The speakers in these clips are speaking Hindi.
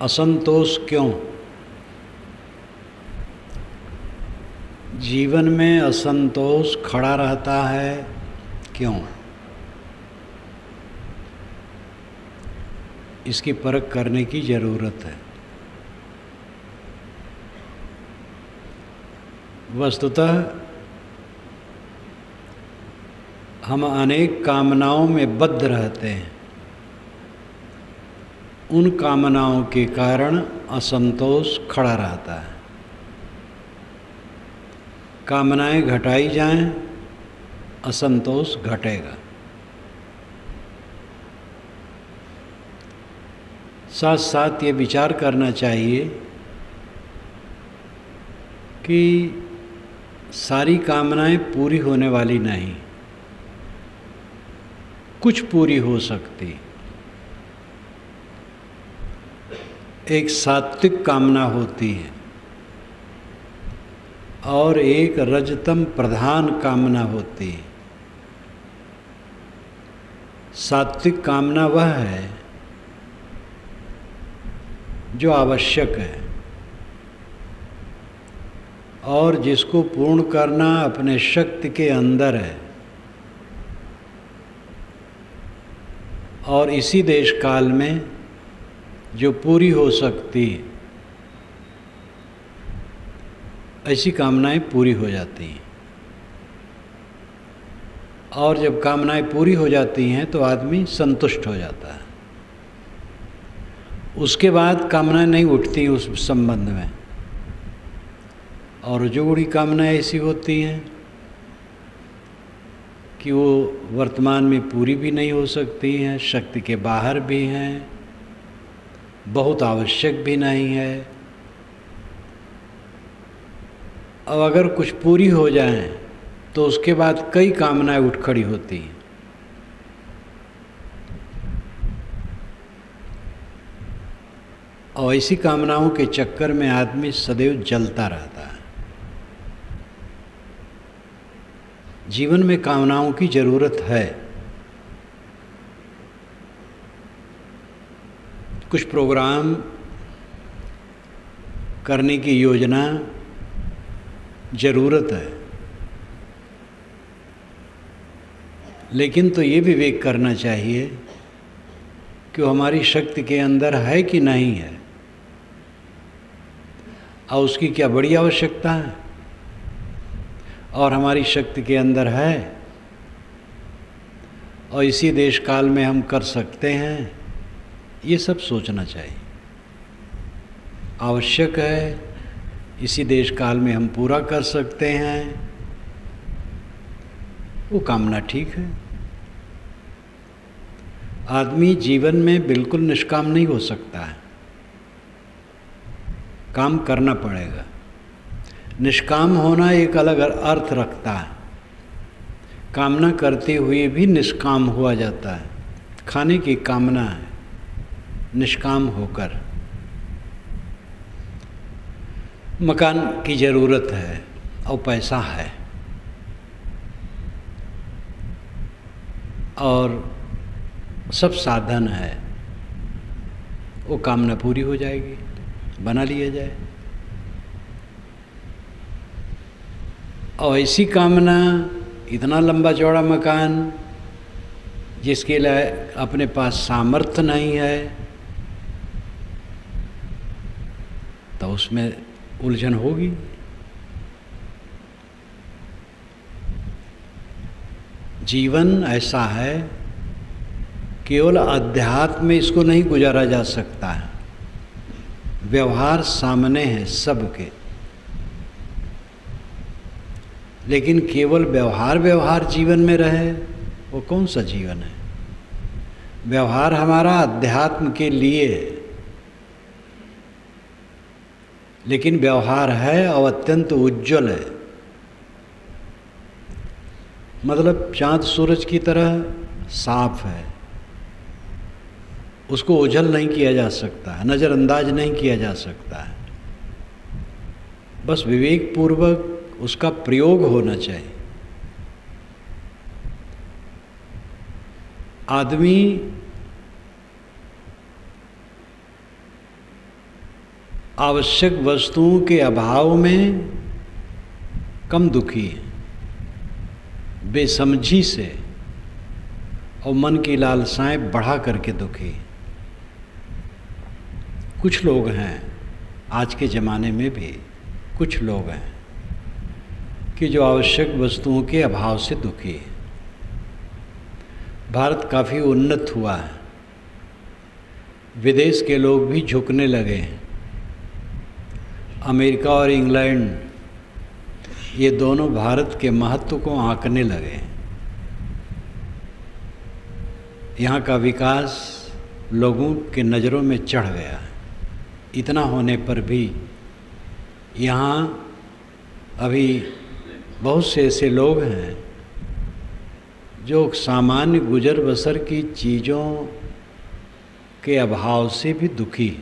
असंतोष क्यों? जीवन में असंतोष खड़ा रहता है क्यों? इसकी परख करने की ज़रूरत है। वस्तुतः हम अनेक कामनाओं में बद्ध रहते हैं। उन कामनाओं के कारण असंतोष खड़ा रहता है। कामनाएं घटाई जाएं, असंतोष घटेगा। साथ साथ ये विचार करना चाहिए कि सारी कामनाएं पूरी होने वाली नहीं, कुछ पूरी हो सकती। एक सात्विक कामना होती है और एक रजतम प्रधान कामना होती है। सात्विक कामना वह है जो आवश्यक है और जिसको पूर्ण करना अपने शक्ति के अंदर है, और इसी देश काल में जो पूरी हो सकती है, ऐसी कामनाएं पूरी हो जाती हैं। और जब कामनाएं पूरी हो जाती हैं तो आदमी संतुष्ट हो जाता है। उसके बाद कामनाएं नहीं उठती उस संबंध में। और जो बड़ी कामनाएं ऐसी होती हैं कि वो वर्तमान में पूरी भी नहीं हो सकती हैं, शक्ति के बाहर भी हैं, बहुत आवश्यक भी नहीं है। अब अगर कुछ पूरी हो जाए तो उसके बाद कई कामनाएं उठ खड़ी होती हैं। और ऐसी कामनाओं के चक्कर में आदमी सदैव जलता रहता है। जीवन में कामनाओं की ज़रूरत है। कुछ प्रोग्राम करने की योजना ज़रूरत है, लेकिन तो ये विवेक करना चाहिए कि वो हमारी शक्ति के अंदर है कि नहीं है, और उसकी क्या बड़ी आवश्यकता है, और हमारी शक्ति के अंदर है और इसी देश काल में हम कर सकते हैं। ये सब सोचना चाहिए। आवश्यक है, इसी देश काल में हम पूरा कर सकते हैं, वो कामना ठीक है। आदमी जीवन में बिल्कुल निष्काम नहीं हो सकता है, काम करना पड़ेगा। निष्काम होना एक अलग अर्थ रखता है। कामना करते हुए भी निष्काम हुआ जाता है। खाने की कामना है, निष्काम होकर। मकान की ज़रूरत है और पैसा है और सब साधन है, वो कामना पूरी हो जाएगी, बना लिया जाए। और ऐसी कामना, इतना लंबा चौड़ा मकान जिसके लिए अपने पास सामर्थ्य नहीं है, तो उसमें उलझन होगी। जीवन ऐसा है, केवल अध्यात्म में इसको नहीं गुजारा जा सकता है। व्यवहार सामने है सबके, लेकिन केवल व्यवहार जीवन में रहे, वो कौन सा जीवन है? व्यवहार हमारा अध्यात्म के लिए है, लेकिन व्यवहार है और अत्यंत उज्जवल है। मतलब चाँद सूरज की तरह साफ है, उसको ओझल नहीं किया जा सकता है, नज़रअंदाज नहीं किया जा सकता है। बस विवेक पूर्वक उसका प्रयोग होना चाहिए। आदमी आवश्यक वस्तुओं के अभाव में कम दुखी है, बेसमझी से और मन की लालसाएं बढ़ा करके दुखी। कुछ लोग हैं आज के ज़माने में भी कुछ लोग हैं कि जो आवश्यक वस्तुओं के अभाव से दुखी है। भारत काफ़ी उन्नत हुआ है, विदेश के लोग भी झुकने लगे हैं। अमेरिका और इंग्लैंड ये दोनों भारत के महत्व को आंकने लगे हैं। यहाँ का विकास लोगों के नज़रों में चढ़ गया है। इतना होने पर भी यहाँ अभी बहुत से ऐसे लोग हैं जो सामान्य गुजर बसर की चीज़ों के अभाव से भी दुखी,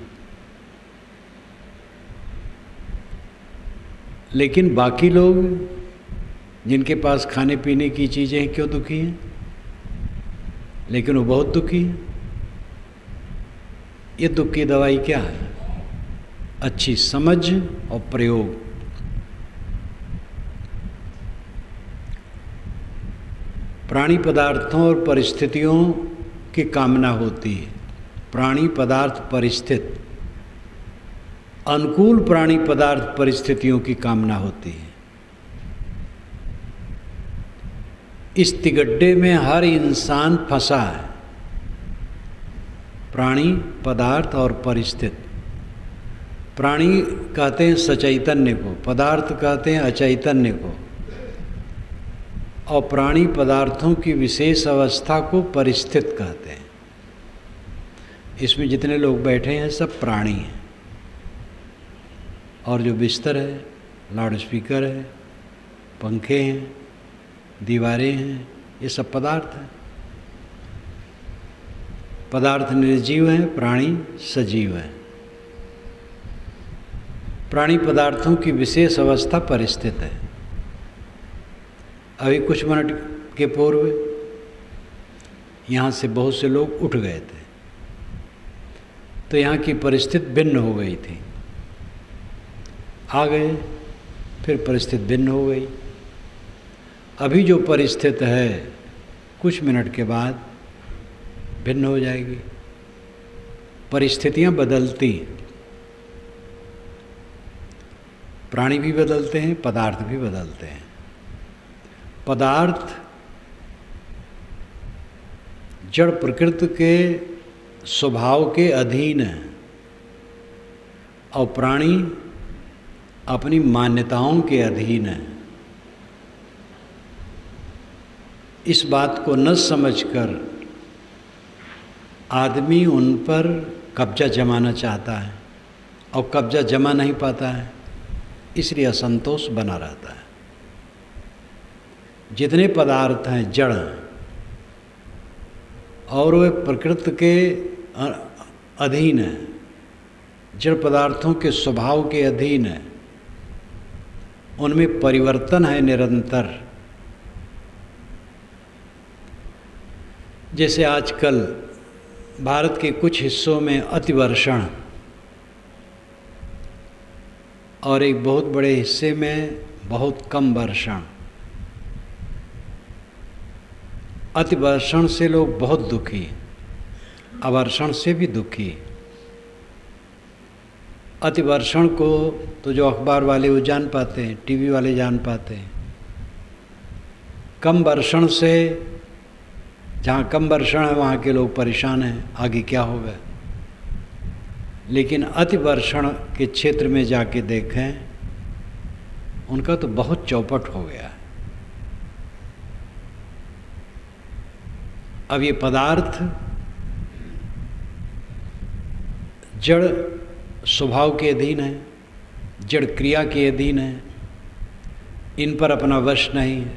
लेकिन बाकी लोग जिनके पास खाने पीने की चीज़ें हैं क्यों दुखी हैं? लेकिन वो बहुत दुखी हैं। ये दुख की दवाई क्या है? अच्छी समझ और प्रयोग। प्राणी पदार्थों और परिस्थितियों की कामना होती है। प्राणी पदार्थ परिस्थित, अनुकूल प्राणी पदार्थ परिस्थितियों की कामना होती है। इस तिगड्डे में हर इंसान फंसा है, प्राणी पदार्थ और परिस्थित। प्राणी कहते हैं सचैतन्य को, पदार्थ कहते हैं अचैतन्य को, और प्राणी पदार्थों की विशेष अवस्था को परिस्थित कहते हैं। इसमें जितने लोग बैठे हैं सब प्राणी हैं, और जो बिस्तर है, लाउड स्पीकर है, पंखे हैं, दीवारें हैं, ये सब पदार्थ हैं। पदार्थ निर्जीव हैं, प्राणी सजीव हैं। प्राणी पदार्थों की विशेष अवस्था परिस्थित है। अभी कुछ मिनट के पूर्व यहाँ से बहुत से लोग उठ गए थे, तो यहाँ की परिस्थिति भिन्न हो गई थी। आ गए, फिर परिस्थिति भिन्न हो गई। अभी जो परिस्थिति है कुछ मिनट के बाद भिन्न हो जाएगी। परिस्थितियाँ बदलती, प्राणी भी बदलते हैं, पदार्थ भी बदलते हैं। पदार्थ जड़ प्रकृति के स्वभाव के अधीन है, और प्राणी अपनी मान्यताओं के अधीन है। इस बात को न समझकर आदमी उन पर कब्जा जमाना चाहता है, और कब्जा जमा नहीं पाता है, इसलिए असंतोष बना रहता है। जितने पदार्थ हैं जड़ हैं, और वे प्रकृति के अधीन है, जड़ पदार्थों के स्वभाव के अधीन है। उनमें परिवर्तन है निरंतर। जैसे आजकल भारत के कुछ हिस्सों में अतिवर्षण, और एक बहुत बड़े हिस्से में बहुत कम वर्षण। अतिवर्षण से लोग बहुत दुखी, अवर्षण से भी दुखी। अतिवर्षण को तो जो अखबार वाले वो जान पाते हैं, टीवी वाले जान पाते हैं। कम वर्षण से, जहाँ कम वर्षण है वहाँ के लोग परेशान हैं, आगे क्या होगा। लेकिन अतिवर्षण के क्षेत्र में जाके देखें, उनका तो बहुत चौपट हो गया है। अब ये पदार्थ जड़ स्वभाव के अधीन है, जड़ क्रिया के अधीन है, इन पर अपना वश नहीं है।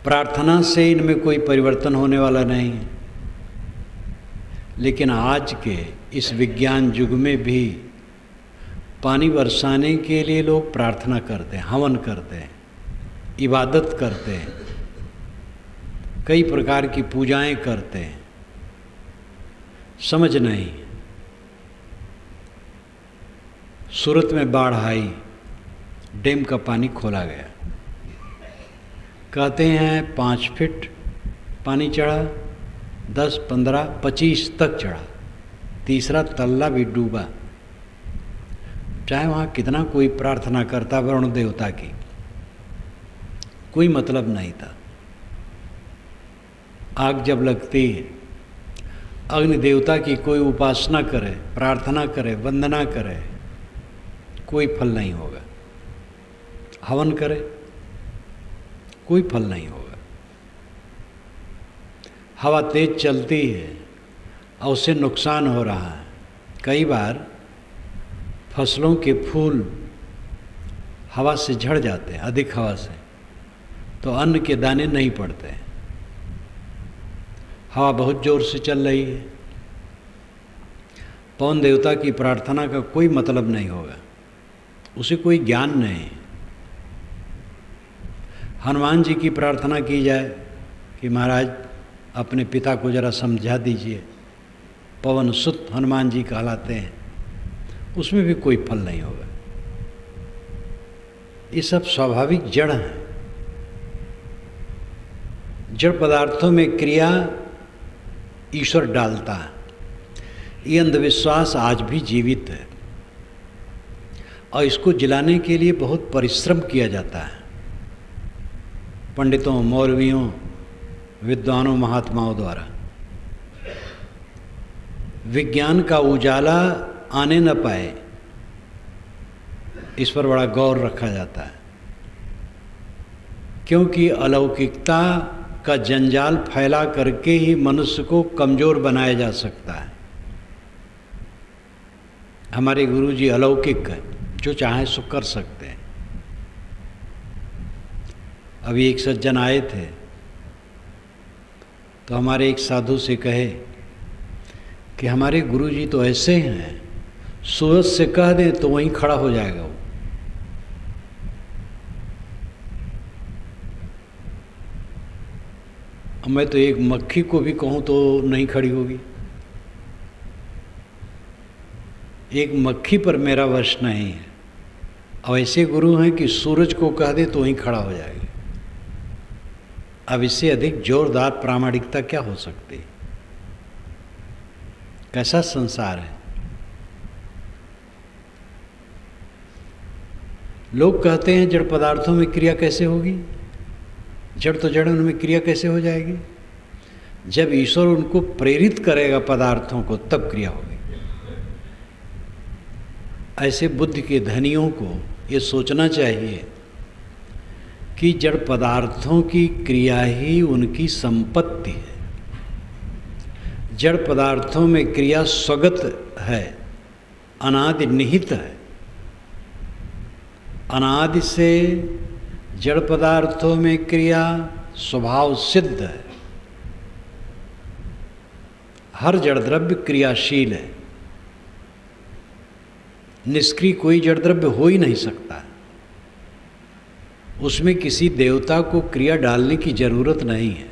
प्रार्थना से इनमें कोई परिवर्तन होने वाला नहीं है। लेकिन आज के इस विज्ञान युग में भी पानी बरसाने के लिए लोग प्रार्थना करते हैं, हवन करते हैं, इबादत करते हैं, कई प्रकार की पूजाएं करते हैं। समझ नहीं, सूरत में बाढ़ आई, डैम का पानी खोला गया। कहते हैं 5 फीट पानी चढ़ा, 10, 15, 25 तक चढ़ा। तीसरा तल्ला भी डूबा। चाहे वहाँ कितना कोई प्रार्थना करता वरुण देवता की, कोई मतलब नहीं था। आग जब लगती है, अग्नि देवता की कोई उपासना करे, प्रार्थना करे, वंदना करे, कोई फल नहीं होगा। हवन करे, कोई फल नहीं होगा। हवा तेज चलती है और उससे नुकसान हो रहा है। कई बार फसलों के फूल हवा से झड़ जाते हैं, अधिक हवा से, तो अन्न के दाने नहीं पड़ते। हवा बहुत जोर से चल रही है, पवन देवता की प्रार्थना का कोई मतलब नहीं होगा, उसे कोई ज्ञान नहीं। हनुमान जी की प्रार्थना की जाए कि महाराज अपने पिता को जरा समझा दीजिए, पवन सुत हनुमान जी कहलाते हैं, उसमें भी कोई फल नहीं होगा। ये सब स्वाभाविक जड़ हैं। जड़ पदार्थों में क्रिया ईश्वर डालता है। ये अंधविश्वास आज भी जीवित है और इसको जिलाने के लिए बहुत परिश्रम किया जाता है, पंडितों, मौलवियों, विद्वानों, महात्माओं द्वारा। विज्ञान का उजाला आने न पाए, इस पर बड़ा गौर रखा जाता है, क्योंकि अलौकिकता का जंजाल फैला करके ही मनुष्य को कमजोर बनाया जा सकता है। हमारे गुरुजी अलौकिक है, जो चाहे सो कर सकते हैं। अभी एक सज्जन आए थे तो हमारे एक साधु से कहे कि हमारे गुरुजी तो ऐसे हैं, सूरज से कह दें तो वहीं खड़ा हो जाएगा वो। मैं तो एक मक्खी को भी कहूँ तो नहीं खड़ी होगी। एक मक्खी पर मेरा वश नहीं है। अब ऐसे गुरु हैं कि सूरज को कह दे तो वहीं खड़ा हो जाएगा। अब इससे अधिक जोरदार प्रामाणिकता क्या हो सकती है? कैसा संसार है। लोग कहते हैं जड़ पदार्थों में क्रिया कैसे होगी? जड़ तो जड़, उनमें क्रिया कैसे हो जाएगी? जब ईश्वर उनको प्रेरित करेगा पदार्थों को, तब क्रिया होगी। ऐसे बुद्धि के धनियों को ये सोचना चाहिए कि जड़ पदार्थों की क्रिया ही उनकी संपत्ति है। जड़ पदार्थों में क्रिया स्वगत है, अनादि निहित है। अनादि से जड़ पदार्थों में क्रिया स्वभाव सिद्ध है। हर जड़ द्रव्य क्रियाशील है, निष्क्रिय कोई जड़ द्रव्य हो ही नहीं सकता। उसमें किसी देवता को क्रिया डालने की जरूरत नहीं है।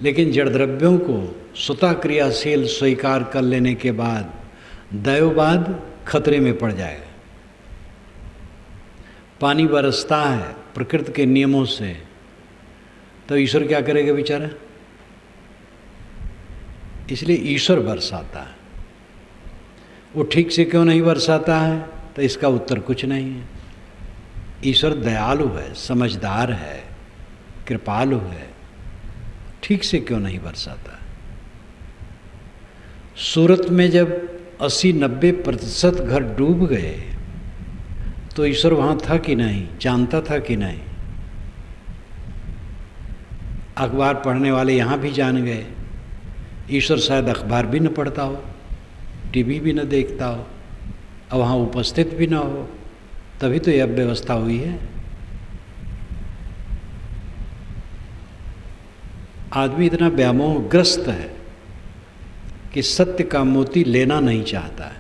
लेकिन जड़ द्रव्यों को स्वतः क्रियाशील स्वीकार कर लेने के बाद दैववाद खतरे में पड़ जाएगा। पानी बरसता है प्रकृति के नियमों से, तो ईश्वर क्या करेगा बेचारा? इसलिए ईश्वर बरसाता है। वो ठीक से क्यों नहीं बरसाता है? तो इसका उत्तर कुछ नहीं है। ईश्वर दयालु है, समझदार है, कृपालु है, ठीक से क्यों नहीं बरसाता? सूरत में जब 80-90% घर डूब गए तो ईश्वर वहाँ था कि नहीं? जानता था कि नहीं? अखबार पढ़ने वाले यहाँ भी जान गए। ईश्वर शायद अखबार भी न पढ़ता हो, टीवी भी न देखता हो और वहाँ उपस्थित भी न हो, तभी तो यह व्यवस्था हुई है। आदमी इतना व्यामोहग्रस्त है कि सत्य का मोती लेना नहीं चाहता है।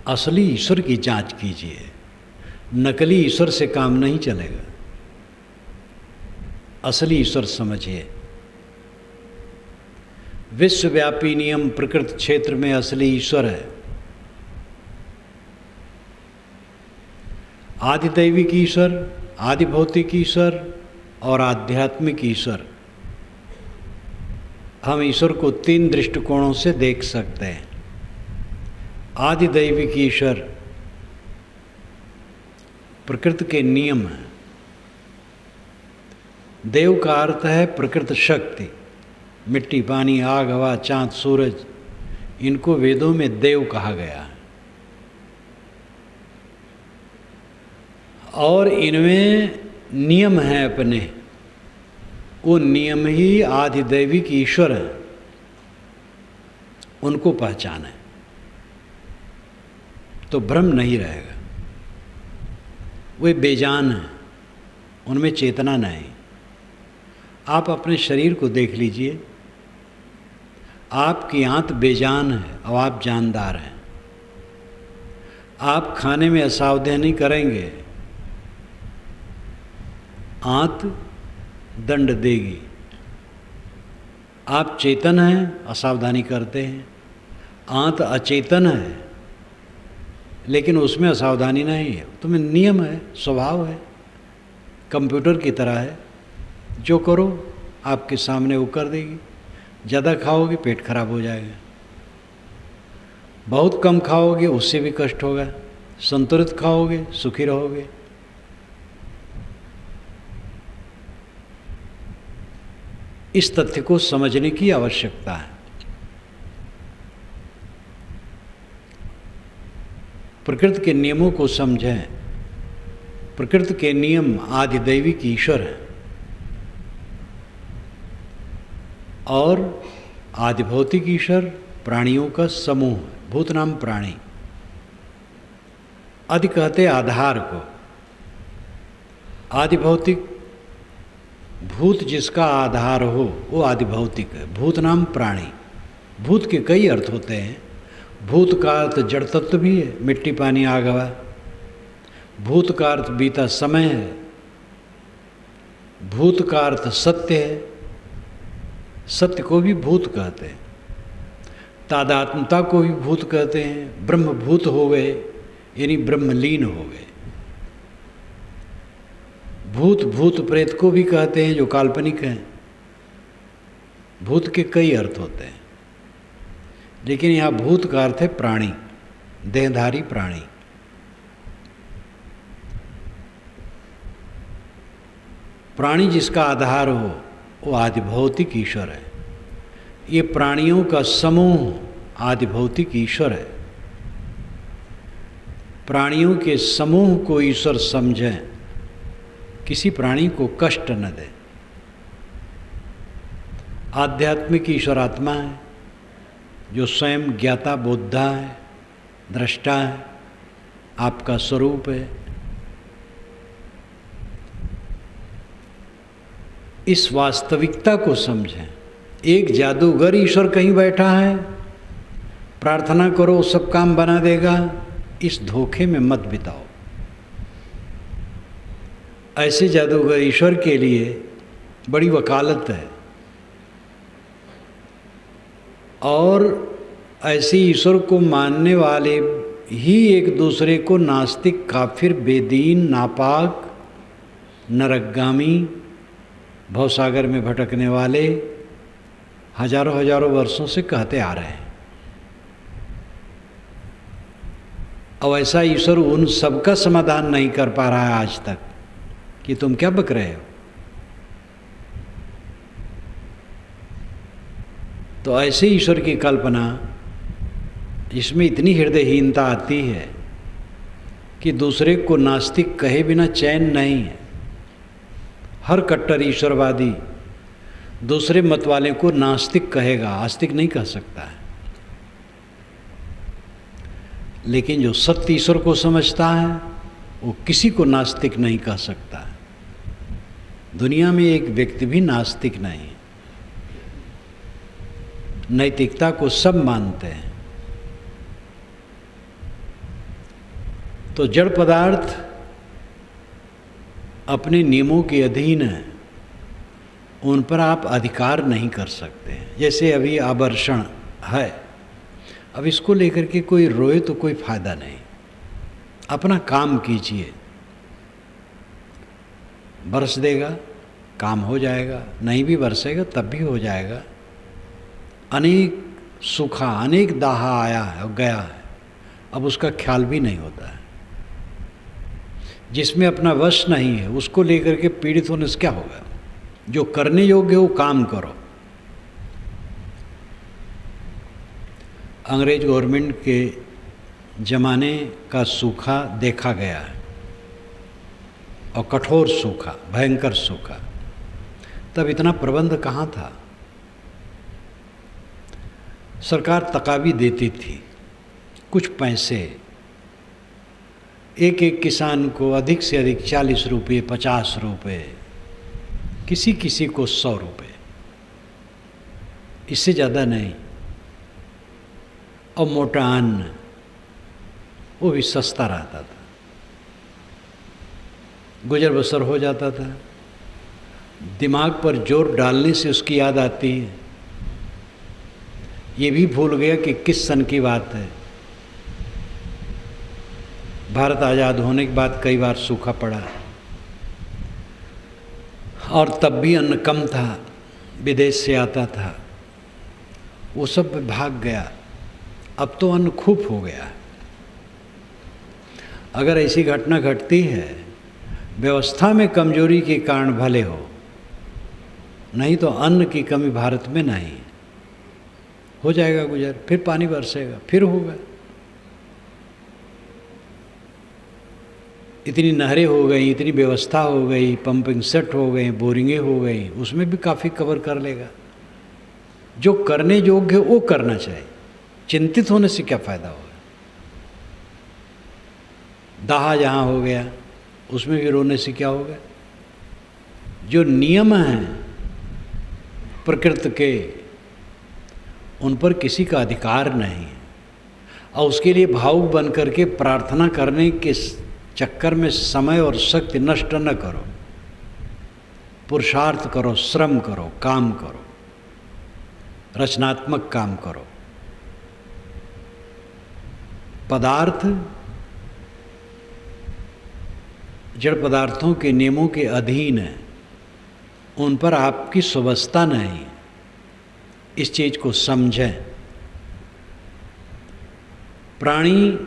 असली ईश्वर की जांच कीजिए, नकली ईश्वर से काम नहीं चलेगा। असली ईश्वर समझिए। विश्वव्यापी नियम प्रकृति क्षेत्र में असली ईश्वर है। आदिदैविक ईश्वर, आदि भौतिक ईश्वर और आध्यात्मिक ईश्वर। हम ईश्वर को 3 दृष्टिकोणों से देख सकते हैं। आदिदैविक ईश्वर प्रकृति के नियम है। देव का अर्थ है प्रकृति शक्ति। मिट्टी, पानी, आग, हवा, चांद, सूरज, इनको वेदों में देव कहा गया है। और इनमें नियम हैं अपने, वो नियम ही आदिदैविक ईश्वर हैं, उनको पहचाने तो भ्रम नहीं रहेगा। वे बेजान हैं, उनमें चेतना नहीं। आप अपने शरीर को देख लीजिए, आपकी आंत बेजान है और आप जानदार हैं। आप खाने में असावधानी करेंगे, आंत दंड देगी। आप चेतन हैं, असावधानी करते हैं। आंत अचेतन है, लेकिन उसमें असावधानी नहीं है। तुम्हें नियम है, स्वभाव है, कंप्यूटर की तरह है। जो करो आपके सामने वो कर देगी। ज़्यादा खाओगे पेट खराब हो जाएगा, बहुत कम खाओगे उससे भी कष्ट होगा। संतुलित खाओगे सुखी रहोगे। इस तथ्य को समझने की आवश्यकता है। प्रकृति के नियमों को समझें। प्रकृति के नियम आदिदैविक ईश्वर है और आदिभौतिक ईश्वर प्राणियों का समूह है। भूत नाम प्राणी। आदि कहते आधार को। आदिभौतिक, भूत जिसका आधार हो वो आदिभौतिक है। भूत नाम प्राणी। भूत के कई अर्थ होते हैं। भूत का अर्थ जड़ तत्व भी है, मिट्टी, पानी, आग, हवा। भूत का अर्थ बीता समय है। भूत का अर्थ सत्य है। सत्य को भी भूत कहते हैं। तादात्मता को भी भूत कहते हैं। ब्रह्म भूत हो गए यानी ब्रह्मलीन हो गए। भूत, भूत प्रेत को भी कहते हैं जो काल्पनिक हैं। भूत के कई अर्थ होते हैं, लेकिन यहाँ भूत का अर्थ है प्राणी, देहधारी प्राणी। प्राणी जिसका आधार हो वो आदिभौतिक ईश्वर है। ये प्राणियों का समूह आदिभौतिक ईश्वर है। प्राणियों के समूह को ईश्वर समझें, किसी प्राणी को कष्ट न दे। आध्यात्मिक ईश्वर आत्मा है जो स्वयं ज्ञाता, बोद्धा है, दृष्टा है, आपका स्वरूप है। इस वास्तविकता को समझें। एक जादूगर ईश्वर कहीं बैठा है, प्रार्थना करो सब काम बना देगा, इस धोखे में मत बिताओ। ऐसे जादूगर ईश्वर के लिए बड़ी वकालत है। और ऐसे ईश्वर को मानने वाले ही एक दूसरे को नास्तिक, काफिर, बेदीन, नापाक, नरकगामी, भवसागर में भटकने वाले हजारों हजारों वर्षों से कहते आ रहे हैं। और ऐसा ईश्वर उन सबका समाधान नहीं कर पा रहा है आज तक कि तुम क्या बक रहे हो। तो ऐसे ईश्वर की कल्पना जिसमें इतनी हृदयहीनता आती है कि दूसरे को नास्तिक कहे बिना चैन नहीं है। हर कट्टर ईश्वरवादी दूसरे मत वाले को नास्तिक कहेगा, आस्तिक नहीं कह सकता है। लेकिन जो सत्य ईश्वर को समझता है वो किसी को नास्तिक नहीं कह सकता। दुनिया में एक व्यक्ति भी नास्तिक नहीं। नैतिकता को सब मानते हैं। तो जड़ पदार्थ अपने नियमों के अधीन है। उन पर आप अधिकार नहीं कर सकते। जैसे अभी आभूषण है, अब इसको लेकर के कोई रोए तो कोई फायदा नहीं। अपना काम कीजिए, बरस देगा, काम हो जाएगा, नहीं भी बरसेगा तब भी हो जाएगा। अनेक सूखा, अनेक दाहा आया है और गया है, अब उसका ख्याल भी नहीं होता है। जिसमें अपना वश नहीं है उसको लेकर के पीड़ित होने से क्या होगा? जो करने योग्य वो काम करो। अंग्रेज गवर्नमेंट के ज़माने का सूखा देखा गया है, और कठोर सूखा, भयंकर सूखा। तब इतना प्रबंध कहाँ था? सरकार तकावी देती थी, कुछ पैसे, एक एक किसान को अधिक से अधिक 40 रुपये, 50 रुपये, किसी किसी को 100 रुपये, इससे ज़्यादा नहीं। और मोटा अन्न वो भी सस्ता रहता था, गुजर बसर हो जाता था। दिमाग पर जोर डालने से उसकी याद आती है, ये भी भूल गया कि किस सन की बात है। भारत आज़ाद होने के बाद कई बार सूखा पड़ा, और तब भी अन्न कम था, विदेश से आता था, वो सब भाग गया। अब तो अन्न खूब हो गया। अगर ऐसी घटना घटती है, व्यवस्था में कमजोरी के कारण भले हो, नहीं तो अन्न की कमी भारत में नहीं। हो जाएगा गुजर, फिर पानी बरसेगा, फिर होगा। इतनी नहरें हो गई, इतनी व्यवस्था हो गई, पंपिंग सेट हो गए, बोरिंगें हो गई, उसमें भी काफ़ी कवर कर लेगा। जो करने योग्य वो करना चाहिए, चिंतित होने से क्या फ़ायदा होगा? दाहा जहाँ हो गया उसमें भी रोने से क्या होगा? जो नियम हैं प्रकृति के, उन पर किसी का अधिकार नहीं है, और उसके लिए भावुक बन करके प्रार्थना करने के चक्कर में समय और शक्ति नष्ट न करो। पुरुषार्थ करो, श्रम करो, काम करो, रचनात्मक काम करो। पदार्थ जड़ पदार्थों के नियमों के अधीन है, उन पर आपकी सुव्यवस्था नहीं। इस चीज को समझें। प्राणी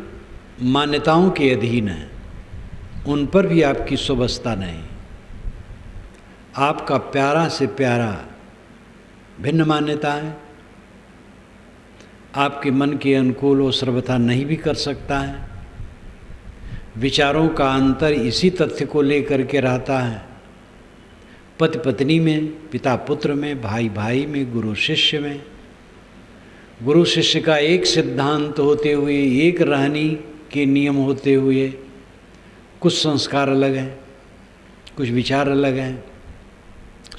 मान्यताओं के अधीन है, उन पर भी आपकी सुव्यवस्था नहीं। आपका प्यारा से प्यारा भिन्न मान्यता है, आपके मन के अनुकूल वो सर्वथा नहीं भी कर सकता है। विचारों का अंतर इसी तथ्य को लेकर के रहता है, पति पत्नी में, पिता पुत्र में, भाई भाई में, गुरु शिष्य में। गुरु शिष्य का एक सिद्धांत होते हुए, एक रहनी के नियम होते हुए, कुछ संस्कार अलग हैं, कुछ विचार अलग हैं,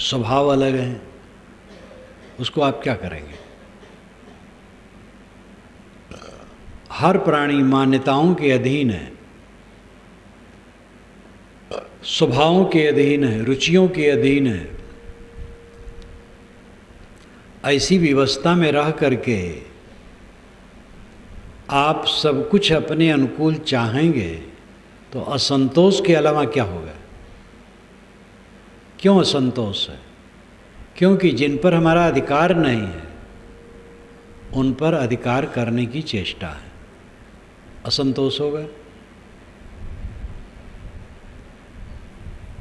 स्वभाव अलग हैं, उसको आप क्या करेंगे? हर प्राणी मान्यताओं के अधीन है, स्वभावों के अधीन है, रुचियों के अधीन है। ऐसी व्यवस्था में रह करके आप सब कुछ अपने अनुकूल चाहेंगे तो असंतोष के अलावा क्या होगा? क्यों असंतोष है? क्योंकि जिन पर हमारा अधिकार नहीं है उन पर अधिकार करने की चेष्टा है, असंतोष होगा।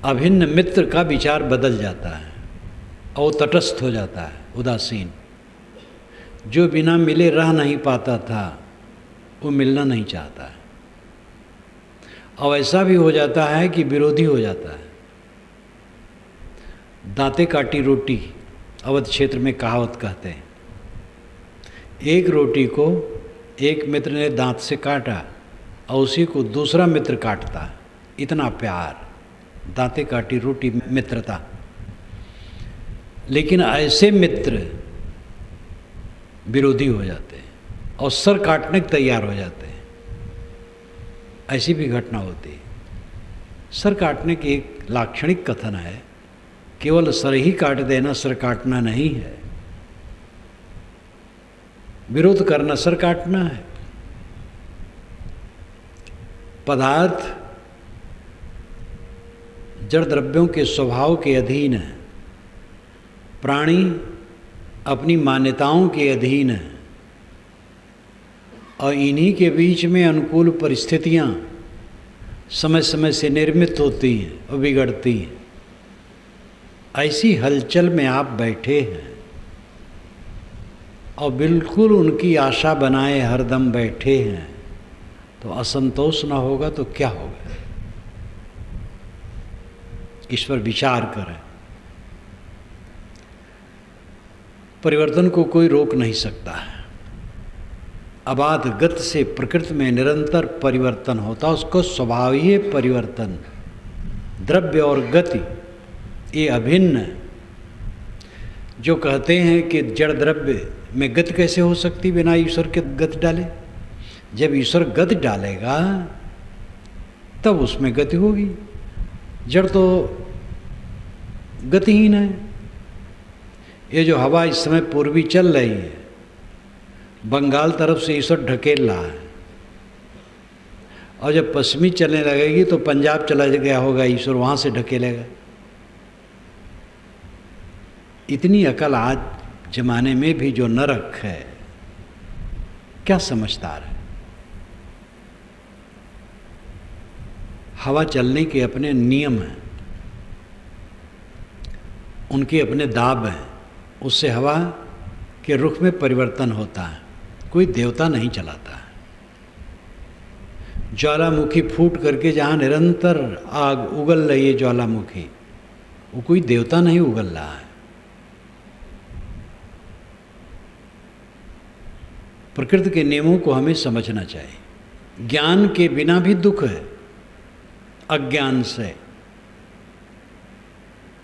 अभिन्न मित्र का विचार बदल जाता है और तटस्थ हो जाता है, उदासीन। जो बिना मिले रह नहीं पाता था वो मिलना नहीं चाहता है, और ऐसा भी हो जाता है कि विरोधी हो जाता है। दांते काटी रोटी अवध क्षेत्र में कहावत कहते हैं। एक रोटी को एक मित्र ने दांत से काटा और उसी को दूसरा मित्र काटता है, इतना प्यार, दांते काटी रोटी मित्रता। लेकिन ऐसे मित्र विरोधी हो जाते हैं और सर काटने के तैयार हो जाते हैं। ऐसी भी घटना होती है। सर काटने की एक लाक्षणिक कथन है केवल सर ही काट देना सर काटना नहीं है, विरोध करना सर काटना है। पदार्थ जड़ द्रव्यों के स्वभाव के अधीन है, प्राणी अपनी मान्यताओं के अधीन है, और इन्हीं के बीच में अनुकूल परिस्थितियां समय समय से निर्मित होती हैं और बिगड़ती हैं। ऐसी हलचल में आप बैठे हैं और बिल्कुल उनकी आशा बनाए हरदम बैठे हैं, तो असंतोष ना होगा तो क्या होगा? इस पर विचार करें। परिवर्तन को कोई रोक नहीं सकता है। अबाध गति से प्रकृति में निरंतर परिवर्तन होता, उसको स्वभाव ही है परिवर्तन। द्रव्य और गति ये अभिन्न है। जो कहते हैं कि जड़ द्रव्य में गति कैसे हो सकती बिना ईश्वर के गति डाले? जब ईश्वर गति डालेगा तब उसमें गति होगी। जड़ तो गतिहीन है। ये जो हवा इस समय पूर्वी चल रही है, बंगाल तरफ से ईश्वर ढकेल रहा है, और जब पश्चिमी चलने लगेगी तो पंजाब चला गया होगा, ईश्वर वहाँ से ढकेलेगा। इतनी अकल आज जमाने में भी जो न रख है, क्या समझदार है? हवा चलने के अपने नियम हैं, उनके अपने दाब हैं, उससे हवा के रुख में परिवर्तन होता है। कोई देवता नहीं चलाता है। ज्वालामुखी फूट करके जहाँ निरंतर आग उगल रही है ज्वालामुखी, वो कोई देवता नहीं उगल रहा है। प्रकृति के नियमों को हमें समझना चाहिए। ज्ञान के बिना भी दुख है, अज्ञान से,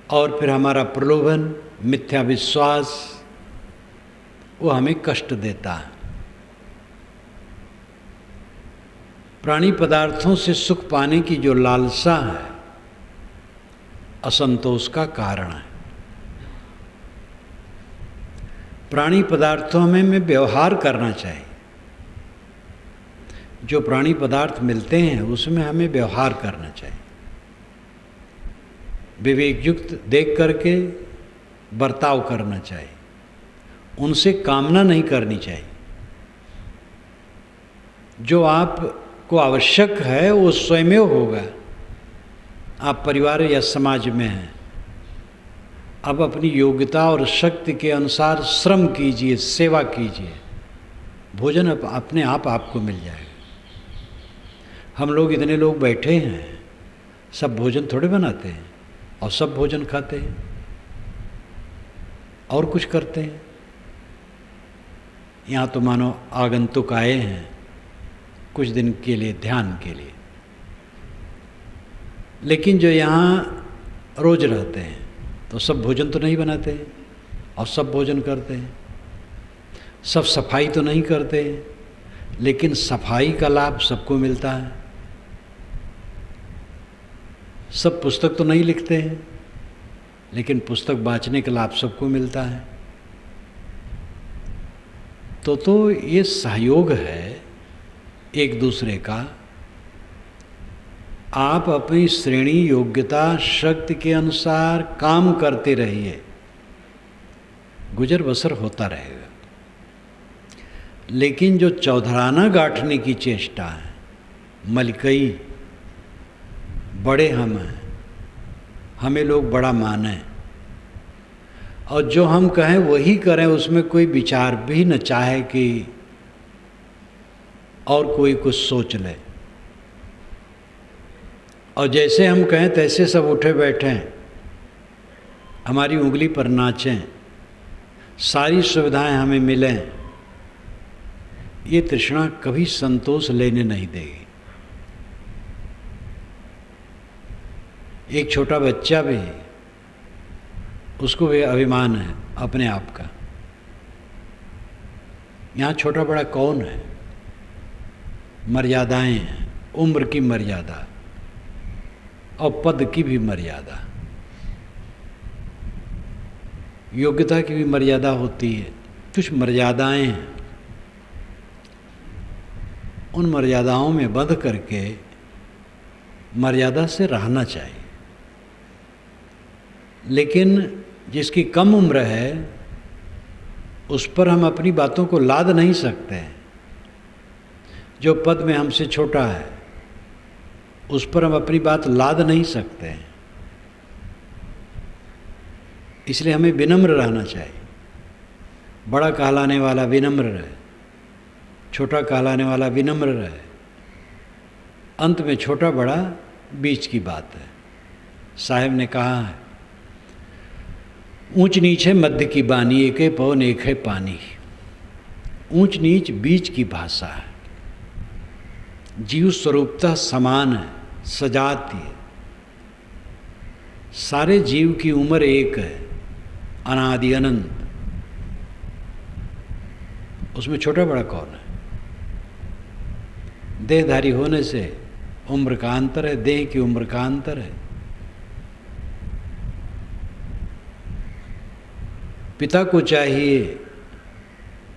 और फिर हमारा प्रलोभन, मिथ्या विश्वास, वो हमें कष्ट देता है। प्राणी पदार्थों से सुख पाने की जो लालसा है, असंतोष का कारण है। प्राणी पदार्थों में व्यवहार करना चाहिए। जो प्राणी पदार्थ मिलते हैं उसमें हमें व्यवहार करना चाहिए, विवेक युक्त देख करके बर्ताव करना चाहिए। उनसे कामना नहीं करनी चाहिए। जो आपको आवश्यक है वो स्वयं होगा। आप परिवार या समाज में हैं, अब अपनी योग्यता और शक्ति के अनुसार श्रम कीजिए, सेवा कीजिए, भोजन अपने आप आपको मिल जाएगा। हम लोग इतने लोग बैठे हैं, सब भोजन थोड़े बनाते हैं और सब भोजन खाते हैं और कुछ करते हैं। यहाँ तो मानो आगंतुक आए हैं कुछ दिन के लिए, ध्यान के लिए, लेकिन जो यहाँ रोज रहते हैं तो सब भोजन तो नहीं बनाते हैं और सब भोजन करते हैं। सब सफाई तो नहीं करते हैं, लेकिन सफाई का लाभ सबको मिलता है। सब पुस्तक तो नहीं लिखते हैं, लेकिन पुस्तक बाँचने का लाभ सबको मिलता है। तो ये सहयोग है एक दूसरे का। आप अपनी श्रेणी, योग्यता, शक्ति के अनुसार काम करते रहिए, गुजर बसर होता रहेगा। लेकिन जो चौधराना गांठने की चेष्टा है, मलकई, बड़े हम हैं, हमें लोग बड़ा माने, और जो हम कहें वही करें, उसमें कोई विचार भी न चाहे कि और कोई कुछ सोच ले, और जैसे हम कहें तैसे सब उठे बैठें, हमारी उंगली पर नाचें, सारी सुविधाएं हमें मिलें, ये तृष्णा कभी संतोष लेने नहीं देगी। एक छोटा बच्चा भी, उसको भी अभिमान है अपने आप का। यहाँ छोटा बड़ा कौन है? मर्यादाएं हैं, उम्र की मर्यादा और पद की भी मर्यादा। योग्यता की भी मर्यादा होती है, कुछ मर्यादाएं हैं, उन मर्यादाओं में बंध करके मर्यादा से रहना चाहिए। लेकिन जिसकी कम उम्र है उस पर हम अपनी बातों को लाद नहीं सकते हैं। जो पद में हमसे छोटा है उस पर हम अपनी बात लाद नहीं सकते हैं। इसलिए हमें विनम्र रहना चाहिए। बड़ा कहलाने वाला विनम्र रहे, छोटा कहलाने वाला विनम्र रहे। अंत में छोटा बड़ा बीच की बात है। साहब ने कहा है, ऊंच नीच है मध्य की बानी, एक है पवन एक है पानी। ऊंच नीच बीच की भाषा है। जीव स्वरूपतः समान है, सजाती है। सारे जीव की उम्र एक है, अनादि अनंत। उसमें छोटा बड़ा कौन है? देहधारी होने से उम्र का अंतर है, देह की उम्र का अंतर है। पिता को चाहिए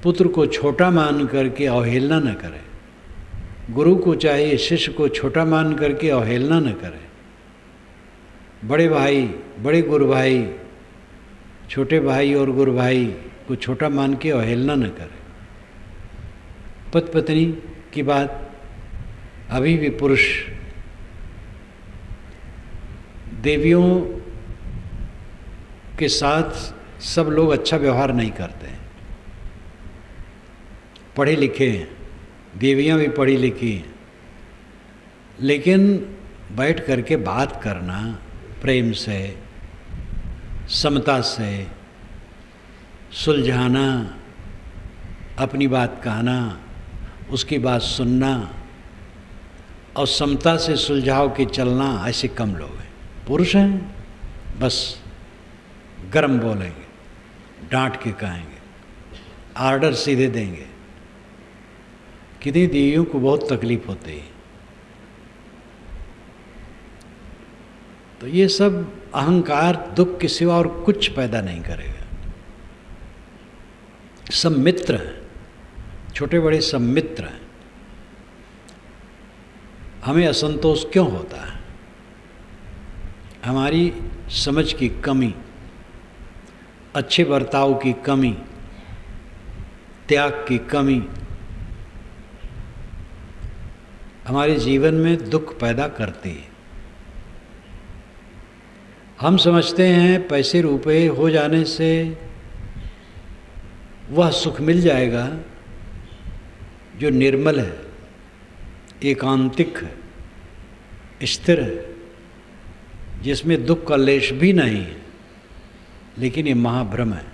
पुत्र को छोटा मान करके अवहेलना न करे। गुरु को चाहिए शिष्य को छोटा मान करके अवहेलना न करे। बड़े भाई, बड़े गुरु भाई छोटे भाई और गुरु भाई को छोटा मान के अवहेलना न करे। पति पत्नी की बात, अभी भी पुरुष देवियों के साथ सब लोग अच्छा व्यवहार नहीं करते हैं। पढ़े लिखे हैं, देवियां भी पढ़ी लिखी हैं, लेकिन बैठ करके बात करना प्रेम से, समता से, सुलझाना, अपनी बात कहना, उसकी बात सुनना और समता से सुलझाव के चलना, ऐसे कम लोग हैं। पुरुष हैं बस गरम बोलेंगे, डांट के कहेंगे, आर्डर सीधे देंगे। कितनी देवियों को बहुत तकलीफ होती है। तो ये सब अहंकार दुख के सिवा और कुछ पैदा नहीं करेगा। सब मित्र हैं, छोटे बड़े सब मित्र हैं। हमें असंतोष क्यों होता है? हमारी समझ की कमी, अच्छे बर्ताव की कमी, त्याग की कमी हमारे जीवन में दुख पैदा करती है। हम समझते हैं पैसे रुपए हो जाने से वह सुख मिल जाएगा जो निर्मल है, एकांतिक है, स्थिर है, जिसमें दुख का लेश भी नहीं है। लेकिन ये महाभ्रम है।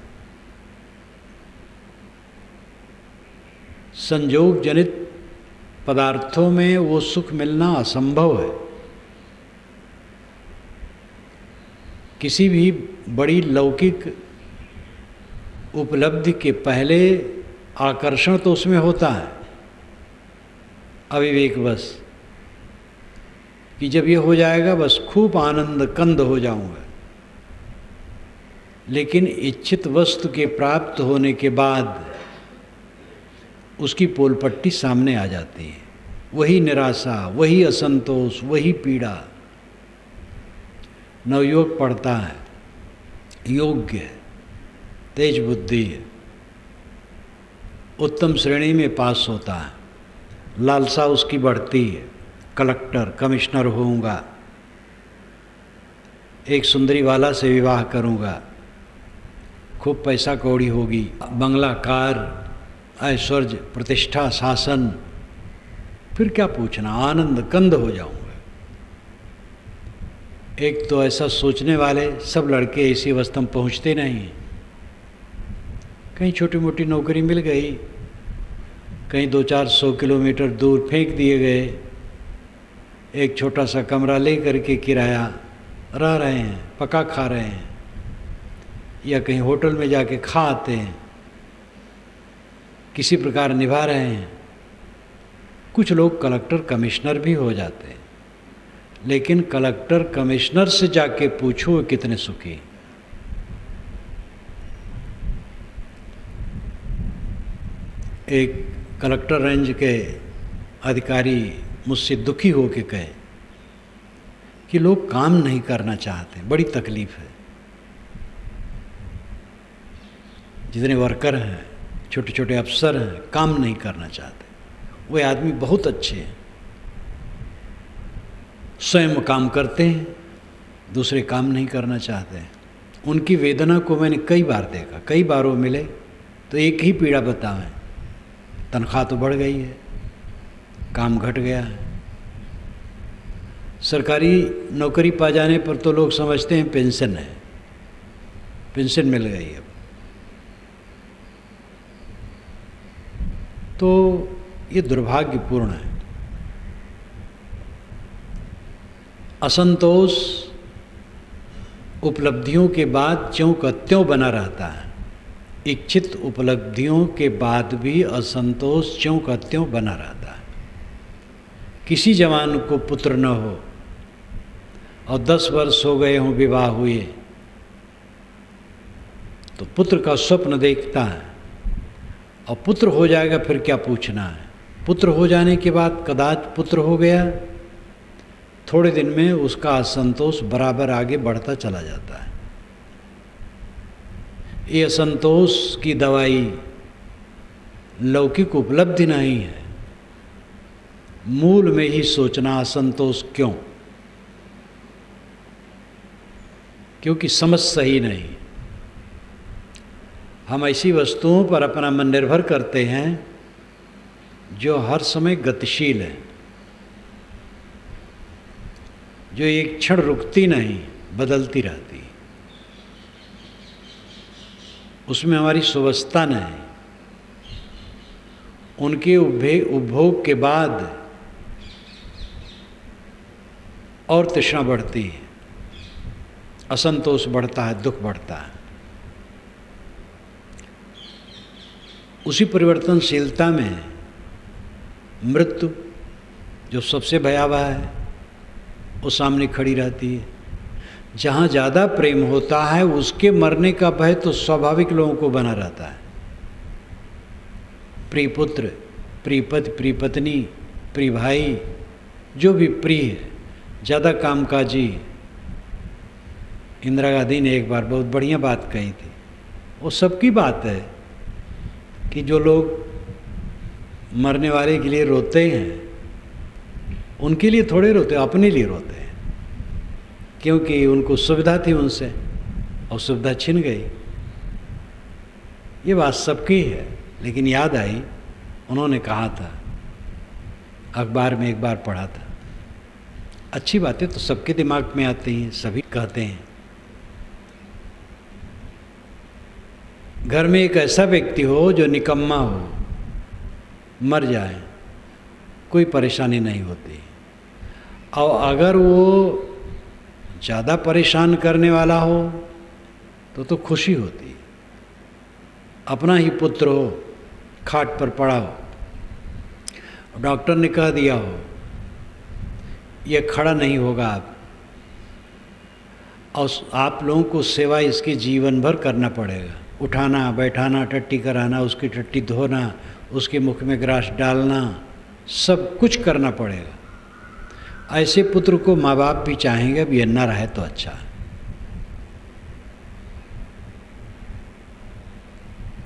संयोग जनित पदार्थों में वो सुख मिलना असंभव है। किसी भी बड़ी लौकिक उपलब्धि के पहले आकर्षण तो उसमें होता है, अविवेकवश, कि जब ये हो जाएगा बस खूब आनंद कंद हो जाऊंगा। लेकिन इच्छित वस्तु के प्राप्त होने के बाद उसकी पोलपट्टी सामने आ जाती है। वही निराशा, वही असंतोष, वही पीड़ा। नवयुवक पढ़ता है, योग्य है, तेज बुद्धि है, उत्तम श्रेणी में पास होता है, लालसा उसकी बढ़ती है, कलेक्टर कमिश्नर होऊंगा, एक सुंदरी वाला से विवाह करूंगा, खूब पैसा कौड़ी होगी, बंगला, कार, ऐश्वर्य, प्रतिष्ठा, शासन, फिर क्या पूछना, आनंद कंद हो जाऊंगा। एक तो ऐसा सोचने वाले सब लड़के इसी अवस्था में पहुंचते नहीं। कहीं छोटी मोटी नौकरी मिल गई, कहीं 200-400 किलोमीटर दूर फेंक दिए गए, एक छोटा सा कमरा ले करके किराया रह रहे हैं, पका खा रहे हैं, या कहीं होटल में जाके खा आते हैं, किसी प्रकार निभा रहे हैं। कुछ लोग कलेक्टर कमिश्नर भी हो जाते हैं, लेकिन कलेक्टर कमिश्नर से जाके पूछो वो कितने सुखी। एक कलेक्टर रेंज के अधिकारी मुझसे दुखी हो के कहे कि लोग काम नहीं करना चाहते, बड़ी तकलीफ है। जितने वर्कर हैं, छोटे छोटे अफसर हैं, काम नहीं करना चाहते। वे आदमी बहुत अच्छे हैं, स्वयं काम करते हैं, दूसरे काम नहीं करना चाहते हैं। उनकी वेदना को मैंने कई बार देखा, कई बार वो मिले तो एक ही पीड़ा बतावें, तनख्वाह तो बढ़ गई है, काम घट गया है। सरकारी नौकरी पा जाने पर तो लोग समझते हैं पेंशन है, पेंशन मिल गई अब। तो ये दुर्भाग्यपूर्ण है। असंतोष उपलब्धियों के बाद ज्यों का त्यों बना रहता है। इच्छित उपलब्धियों के बाद भी असंतोष ज्यों का त्यों बना रहता है। किसी जवान को पुत्र न हो और 10 वर्ष हो गए हों विवाह हुए, तो पुत्र का स्वप्न देखता है, और पुत्र हो जाएगा फिर क्या पूछना है। पुत्र हो जाने के बाद कदाच पुत्र हो गया, थोड़े दिन में उसका असंतोष बराबर आगे बढ़ता चला जाता है। ये असंतोष की दवाई लौकिक उपलब्धि नहीं है, मूल में ही सोचना असंतोष क्यों, क्योंकि समझ सही नहीं। हम ऐसी वस्तुओं पर अपना मन निर्भर करते हैं जो हर समय गतिशील है, जो एक क्षण रुकती नहीं, बदलती रहती। उसमें हमारी सुवस्था नहीं। उनके उपभोग के बाद और तृष्णा बढ़ती है, असंतोष बढ़ता है, दुख बढ़ता है। उसी परिवर्तनशीलता में मृत्यु जो सबसे भयावह है, वो सामने खड़ी रहती है। जहाँ ज़्यादा प्रेम होता है उसके मरने का भय तो स्वाभाविक लोगों को बना रहता है। प्रिय पुत्र, प्रिय पति, प्रिय पत्नी, प्रिय भाई, जो भी प्रिय है, ज़्यादा कामकाजी। इंदिरा गांधी ने एक बार बहुत बढ़िया बात कही थी, वो सबकी बात है कि जो लोग मरने वाले के लिए रोते हैं, उनके लिए थोड़े रोते, अपने लिए रोते हैं, क्योंकि उनको सुविधा थी उनसे और सुविधा छिन गई। ये बात सबकी है, लेकिन याद आई, उन्होंने कहा था, अखबार में एक बार पढ़ा था। अच्छी बातें तो सबके दिमाग में आती हैं, सभी कहते हैं। घर में एक ऐसा व्यक्ति हो जो निकम्मा हो, मर जाए, कोई परेशानी नहीं होती, और अगर वो ज़्यादा परेशान करने वाला हो तो खुशी होती। अपना ही पुत्र हो, खाट पर पड़ा हो, डॉक्टर ने कह दिया हो ये खड़ा नहीं होगा आप, और आप लोगों को सेवा इसकी जीवन भर करना पड़ेगा, उठाना, बैठाना, टट्टी कराना, उसकी टट्टी धोना, उसके मुख में ग्रास डालना, सब कुछ करना पड़ेगा। ऐसे पुत्र को माँ बाप भी चाहेंगे अब ये न रहे तो अच्छा।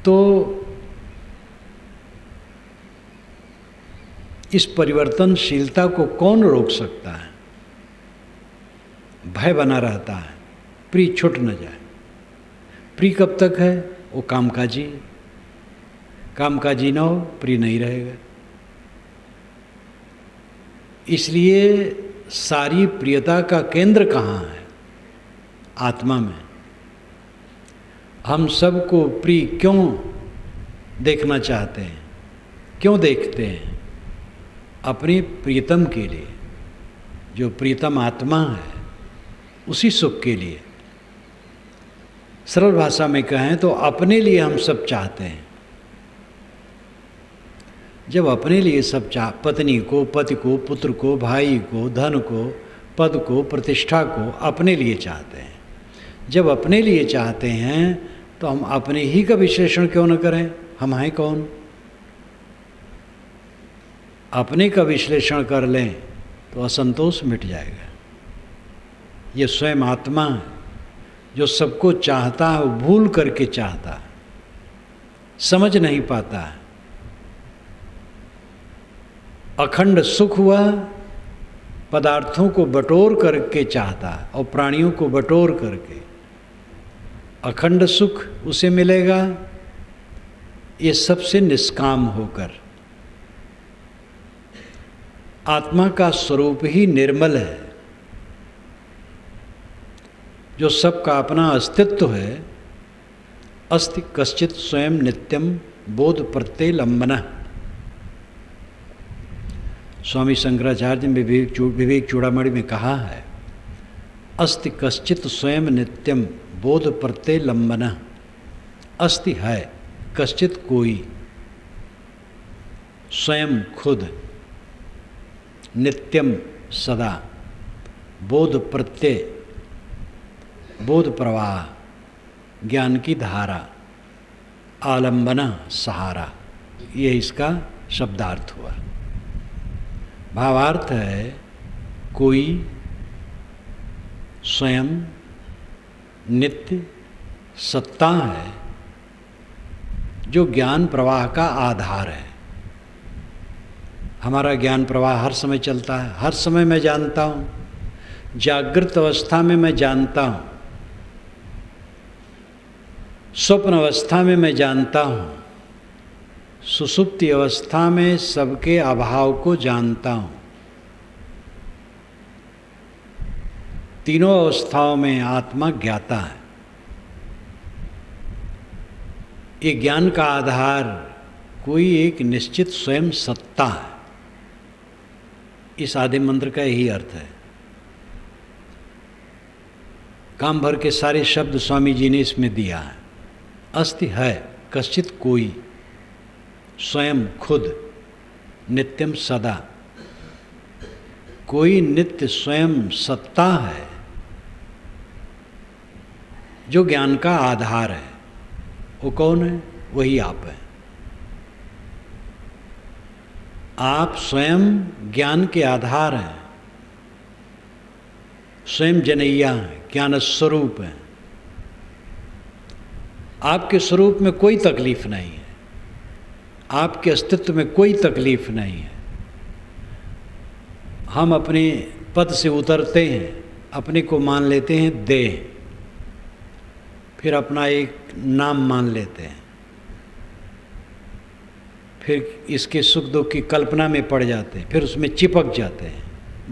तो इस परिवर्तनशीलता को कौन रोक सकता है? भय बना रहता है, प्रिय छूट न जाए। प्रिय कब तक है? वो कामकाजी, कामकाजी ना हो, प्रिय नहीं रहेगा। इसलिए सारी प्रियता का केंद्र कहाँ है? आत्मा में। हम सबको प्रिय क्यों देखना चाहते हैं? क्यों देखते हैं? अपने प्रियतम के लिए, जो प्रियतम आत्मा है, उसी सुख के लिए। सरल भाषा में कहें तो अपने लिए हम सब चाहते हैं। जब अपने लिए सब पत्नी को, पति को, पुत्र को, भाई को, धन को, पद को, प्रतिष्ठा को अपने लिए चाहते हैं। जब अपने लिए चाहते हैं तो हम अपने ही का विश्लेषण क्यों न करें? हम हैं कौन? अपने का विश्लेषण कर लें तो असंतोष मिट जाएगा। ये स्वयं आत्मा है जो सबको चाहता है, वो भूल करके चाहता है, समझ नहीं पाता है। अखंड सुख हुआ पदार्थों को बटोर करके चाहता है और प्राणियों को बटोर करके अखंड सुख उसे मिलेगा, ये सबसे निष्काम होकर। आत्मा का स्वरूप ही निर्मल है, जो सबका अपना अस्तित्व है। अस्ति कश्चित स्वयं नित्यम बोध प्रत्यय लंबना। स्वामी शंकराचार्य ने विवेक चूड़ामणि में कहा है, अस्ति कश्चित स्वयं नित्यम बोध प्रत्यय लंबना। अस्ति है कश्चित कोई, स्वयं खुद, नित्यम सदा, बोध प्रत्यय बोध प्रवाह, ज्ञान की धारा, आलंबना सहारा, ये इसका शब्दार्थ हुआ। भावार्थ है कोई, स्वयं, नित्य, सत्ता है जो ज्ञान प्रवाह का आधार है। हमारा ज्ञान प्रवाह हर समय चलता है, हर समय मैं जानता हूँ। जागृत अवस्था में मैं जानता हूँ, स्वप्न अवस्था में मैं जानता हूँ, सुषुप्ति अवस्था में सबके अभाव को जानता हूँ। तीनों अवस्थाओं में आत्मा ज्ञाता है। ये ज्ञान का आधार कोई एक निश्चित स्वयं सत्ता है। इस आदि मंत्र का यही अर्थ है। काम भर के सारे शब्द स्वामी जी ने इसमें दिया है। अस्ति है कश्चित कोई, स्वयं खुद, नित्यम सदा। कोई नित्य स्वयं सत्ता है जो ज्ञान का आधार है। वो कौन है? वही आप है। आप स्वयं ज्ञान के आधार हैं, स्वयं जनैया हैं, ज्ञान स्वरूप हैं। आपके स्वरूप में कोई तकलीफ नहीं है, आपके अस्तित्व में कोई तकलीफ नहीं है। हम अपने पद से उतरते हैं, अपने को मान लेते हैं देह, फिर अपना एक नाम मान लेते हैं, फिर इसके सुख दुख की कल्पना में पड़ जाते हैं, फिर उसमें चिपक जाते हैं,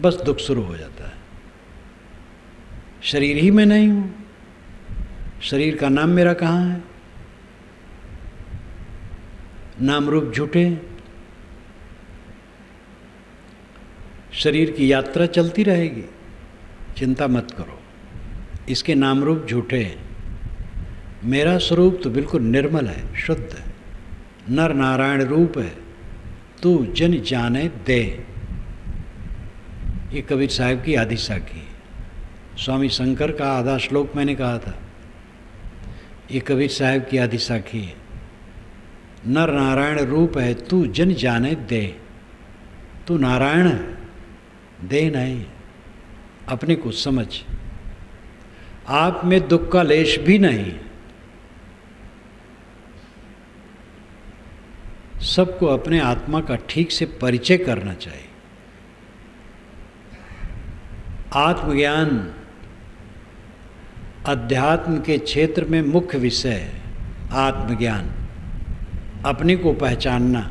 बस दुख शुरू हो जाता है। शरीर ही में नहीं हूँ, शरीर का नाम मेरा कहाँ है? नाम रूप झूठे। शरीर की यात्रा चलती रहेगी, चिंता मत करो, इसके नाम रूप झूठे हैं। मेरा स्वरूप तो बिल्कुल निर्मल है, शुद्ध है, नर नारायण रूप है, तू जन जाने दे। ये कबीर साहब की आदि साखी। स्वामी शंकर का आधा श्लोक मैंने कहा था, ये कबीर साहब की आदि साखी है। नर नारायण रूप है, तू जन जाने दे। तू नारायण है, दे नहीं, अपने को समझ। आप में दुख का लेश भी नहीं। सबको अपने आत्मा का ठीक से परिचय करना चाहिए। आत्मज्ञान अध्यात्म के क्षेत्र में मुख्य विषय है। आत्मज्ञान, अपने को पहचानना।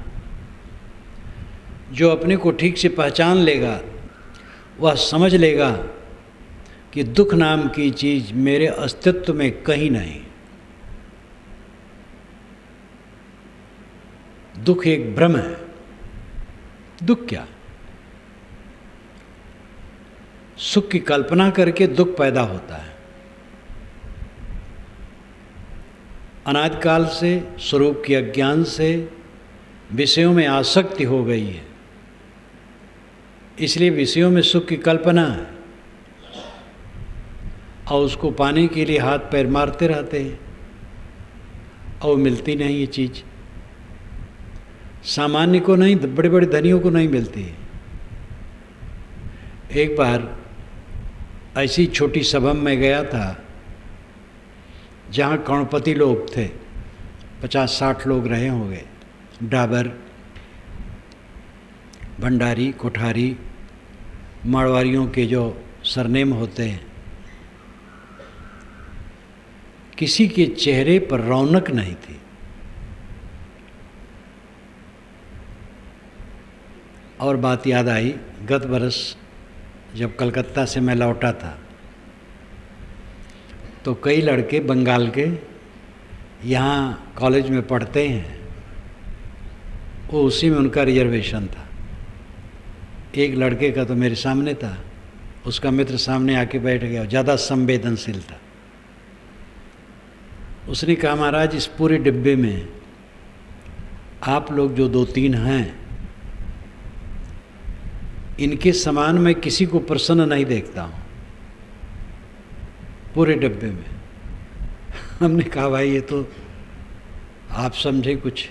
जो अपने को ठीक से पहचान लेगा वह समझ लेगा कि दुख नाम की चीज़ मेरे अस्तित्व में कहीं नहीं। दुख एक भ्रम है। दुख क्या? सुख की कल्पना करके दुख पैदा होता है। अनादिकाल से स्वरूप के अज्ञान से विषयों में आसक्ति हो गई है, इसलिए विषयों में सुख की कल्पना है और उसको पाने के लिए हाथ पैर मारते रहते हैं और मिलती नहीं ये चीज़। सामान्य को नहीं, बड़े बड़े धनियों को नहीं मिलती। एक बार ऐसी छोटी सभा में गया था जहाँ करोड़पति लोग थे, 50-60 लोग रहे होंगे, डाबर, भंडारी, कोठारी, मारवाड़ियों के जो सरनेम होते हैं। किसी के चेहरे पर रौनक नहीं थी। और बात याद आई, गत बरस जब कलकत्ता से मैं लौटा था तो कई लड़के बंगाल के यहाँ कॉलेज में पढ़ते हैं, वो उसी में उनका रिजर्वेशन था। एक लड़के का तो मेरे सामने था, उसका मित्र सामने आके बैठ गया, ज़्यादा संवेदनशील था। उसने कहा, महाराज इस पूरे डिब्बे में आप लोग जो 2-3 हैं, इनके समान मैं किसी को प्रसन्न नहीं देखता हूँ पूरे डिब्बे में। हमने कहा, भाई ये तो आप समझे कुछ।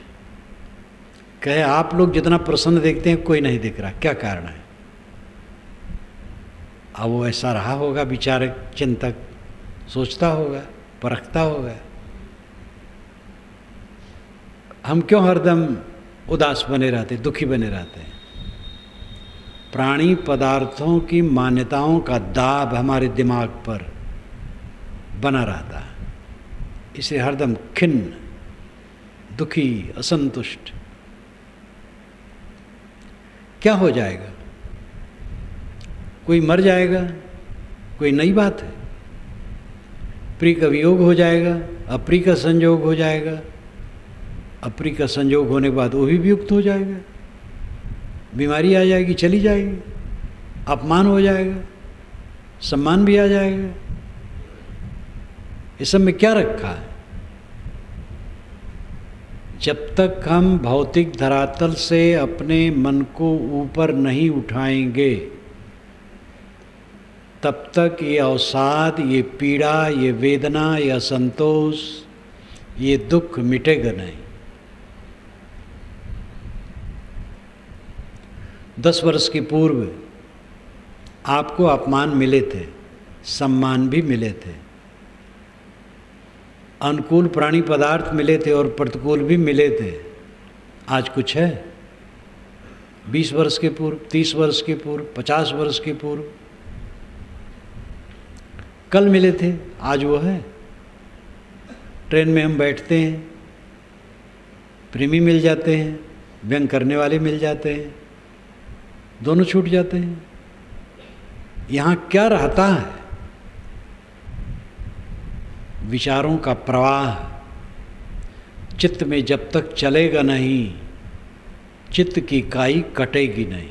कहे, आप लोग जितना प्रसन्न देखते हैं कोई नहीं दिख रहा, क्या कारण है? अब वो ऐसा रहा होगा, विचारक, चिंतक, सोचता होगा, परखता होगा। हम क्यों हरदम उदास बने रहते, दुखी बने रहते हैं? प्राणी पदार्थों की मान्यताओं का दाब हमारे दिमाग पर बना रहता है, इसे हरदम खिन्न, दुखी, असंतुष्ट। क्या हो जाएगा? कोई मर जाएगा, कोई नई बात है। प्रिय का वियोग हो जाएगा, अप्रिय का संयोग हो जाएगा, अप्रिय का संयोग होने के बाद वो भी वियुक्त हो जाएगा। बीमारी आ जाएगी, चली जाएगी, अपमान हो जाएगा, सम्मान भी आ जाएगा। इस सब में क्या रखा है? जब तक हम भौतिक धरातल से अपने मन को ऊपर नहीं उठाएंगे, तब तक ये अवसाद, ये पीड़ा, ये वेदना, ये असंतोष, ये दुख मिटेगा नहीं। 10 वर्ष के पूर्व आपको अपमान मिले थे, सम्मान भी मिले थे, अनुकूल प्राणी पदार्थ मिले थे और प्रतिकूल भी मिले थे। आज कुछ है? 20 वर्ष के पूर्व, 30 वर्ष के पूर्व, 50 वर्ष के पूर्व कल मिले थे, आज वो है। ट्रेन में हम बैठते हैं, प्रेमी मिल जाते हैं, व्यंग करने वाले मिल जाते हैं, दोनों छूट जाते हैं। यहाँ क्या रहता है? विचारों का प्रवाह चित्त में जब तक चलेगा नहीं, चित्त की काई कटेगी नहीं।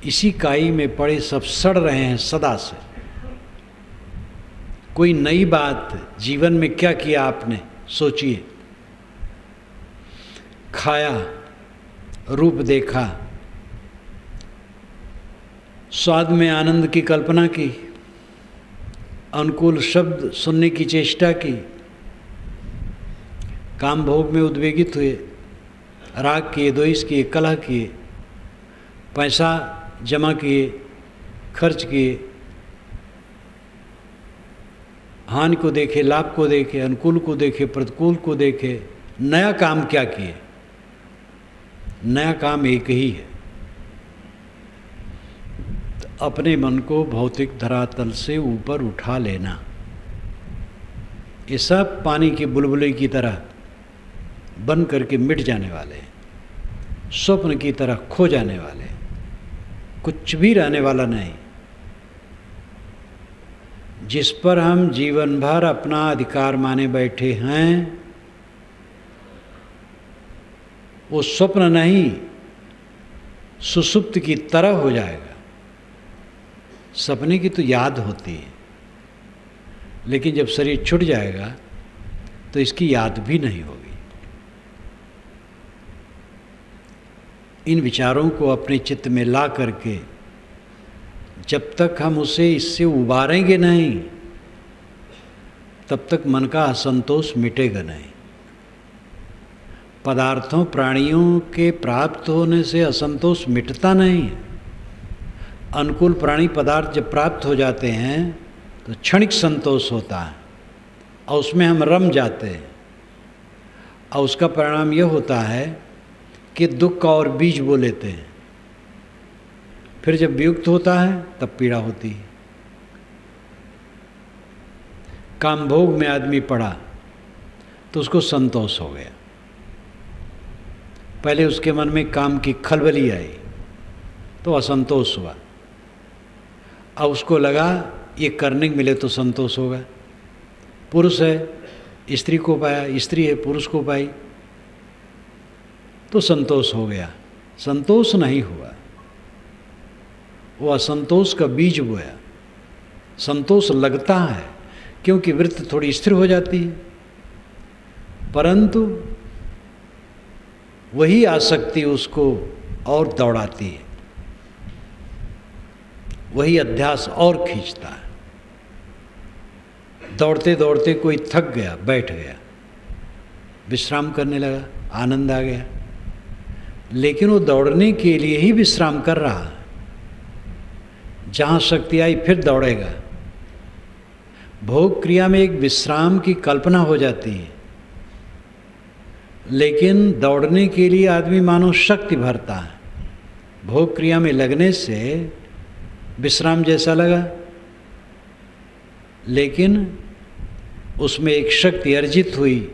इसी काई में पड़े सब सड़ रहे हैं सदा से। कोई नई बात जीवन में क्या किया आपने? सोचिए। खाया, रूप देखा, स्वाद में आनंद की कल्पना की, अनुकूल शब्द सुनने की चेष्टा की, काम भोग में उद्वेगित हुए, राग किए, द्वेष किए, कलह किए, पैसा जमा किए, खर्च किए, हानि को देखे, लाभ को देखे, अनुकूल को देखे, प्रतिकूल को देखे। नया काम क्या किए? नया काम एक ही है, अपने मन को भौतिक धरातल से ऊपर उठा लेना। ये सब पानी की बुलबुले की तरह बन करके मिट जाने वाले हैं, स्वप्न की तरह खो जाने वाले हैं, कुछ भी रहने वाला नहीं। जिस पर हम जीवन भर अपना अधिकार माने बैठे हैं, वो स्वप्न नहीं, सुसुप्त की तरह हो जाएगा। सपने की तो याद होती है, लेकिन जब शरीर छूट जाएगा तो इसकी याद भी नहीं होगी। इन विचारों को अपने चित्त में ला करके जब तक हम उसे इससे उबारेंगे नहीं, तब तक मन का असंतोष मिटेगा नहीं। पदार्थों प्राणियों के प्राप्त होने से असंतोष मिटता नहीं है। अनुकूल प्राणी पदार्थ जब प्राप्त हो जाते हैं तो क्षणिक संतोष होता है और उसमें हम रम जाते हैं, और उसका परिणाम यह होता है कि दुख का और बीज बो लेते हैं। फिर जब वियुक्त होता है तब पीड़ा होती है। काम भोग में आदमी पड़ा तो उसको संतोष हो गया। पहले उसके मन में काम की खलबली आई तो असंतोष हुआ। अब उसको लगा ये करने को मिले तो संतोष होगा। पुरुष है स्त्री को पाया, स्त्री है पुरुष को पाई तो संतोष हो गया। संतोष नहीं हुआ, वो असंतोष का बीज बोया। संतोष लगता है क्योंकि वृत्ति थोड़ी स्थिर हो जाती है, परंतु वही आसक्ति उसको और दौड़ाती है, वही अध्यास और खींचता है। दौड़ते दौड़ते कोई थक गया, बैठ गया, विश्राम करने लगा, आनंद आ गया, लेकिन वो दौड़ने के लिए ही विश्राम कर रहा है। जहाँ शक्ति आई फिर दौड़ेगा। भोग क्रिया में एक विश्राम की कल्पना हो जाती है, लेकिन दौड़ने के लिए आदमी मानो शक्ति भरता है। भोग क्रिया में लगने से विश्राम जैसा लगा, लेकिन उसमें एक शक्ति अर्जित हुई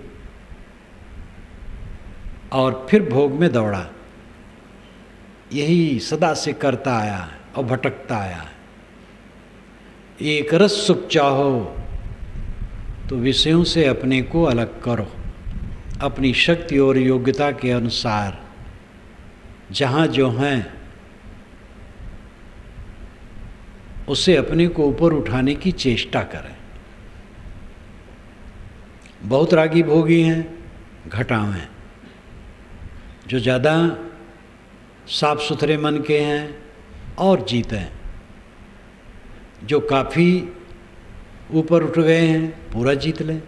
और फिर भोग में दौड़ा। यही सदा से करता आया है और भटकता आया है। एक रस सुख चाहो तो विषयों से अपने को अलग करो। अपनी शक्ति और योग्यता के अनुसार जहाँ जो हैं उससे अपने को ऊपर उठाने की चेष्टा करें। बहुत रागी भोगी हैं, घटाव हैं। जो ज़्यादा साफ सुथरे मन के हैं और जीते हैं। जो काफ़ी ऊपर उठ गए हैं पूरा जीत लें।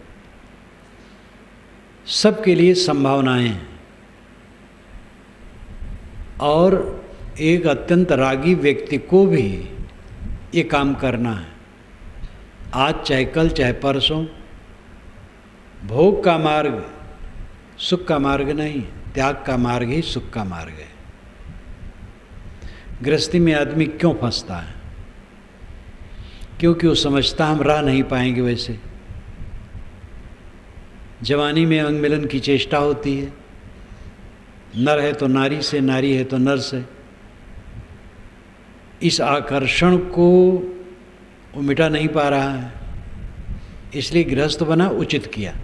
सबके लिए संभावनाएं हैं। और एक अत्यंत रागी व्यक्ति को भी ये काम करना है। आज चाहे कल चाहे परसों। भोग का मार्ग सुख का मार्ग नहीं, त्याग का मार्ग ही सुख का मार्ग है। गृहस्थी में आदमी क्यों फंसता है? क्योंकि वो समझता हम रह नहीं पाएंगे वैसे। जवानी में अंग मिलन की चेष्टा होती है। नर है तो नारी से, नारी है तो नर से। इस आकर्षण को वो मिटा नहीं पा रहा है, इसलिए गृहस्थ बना, उचित किया।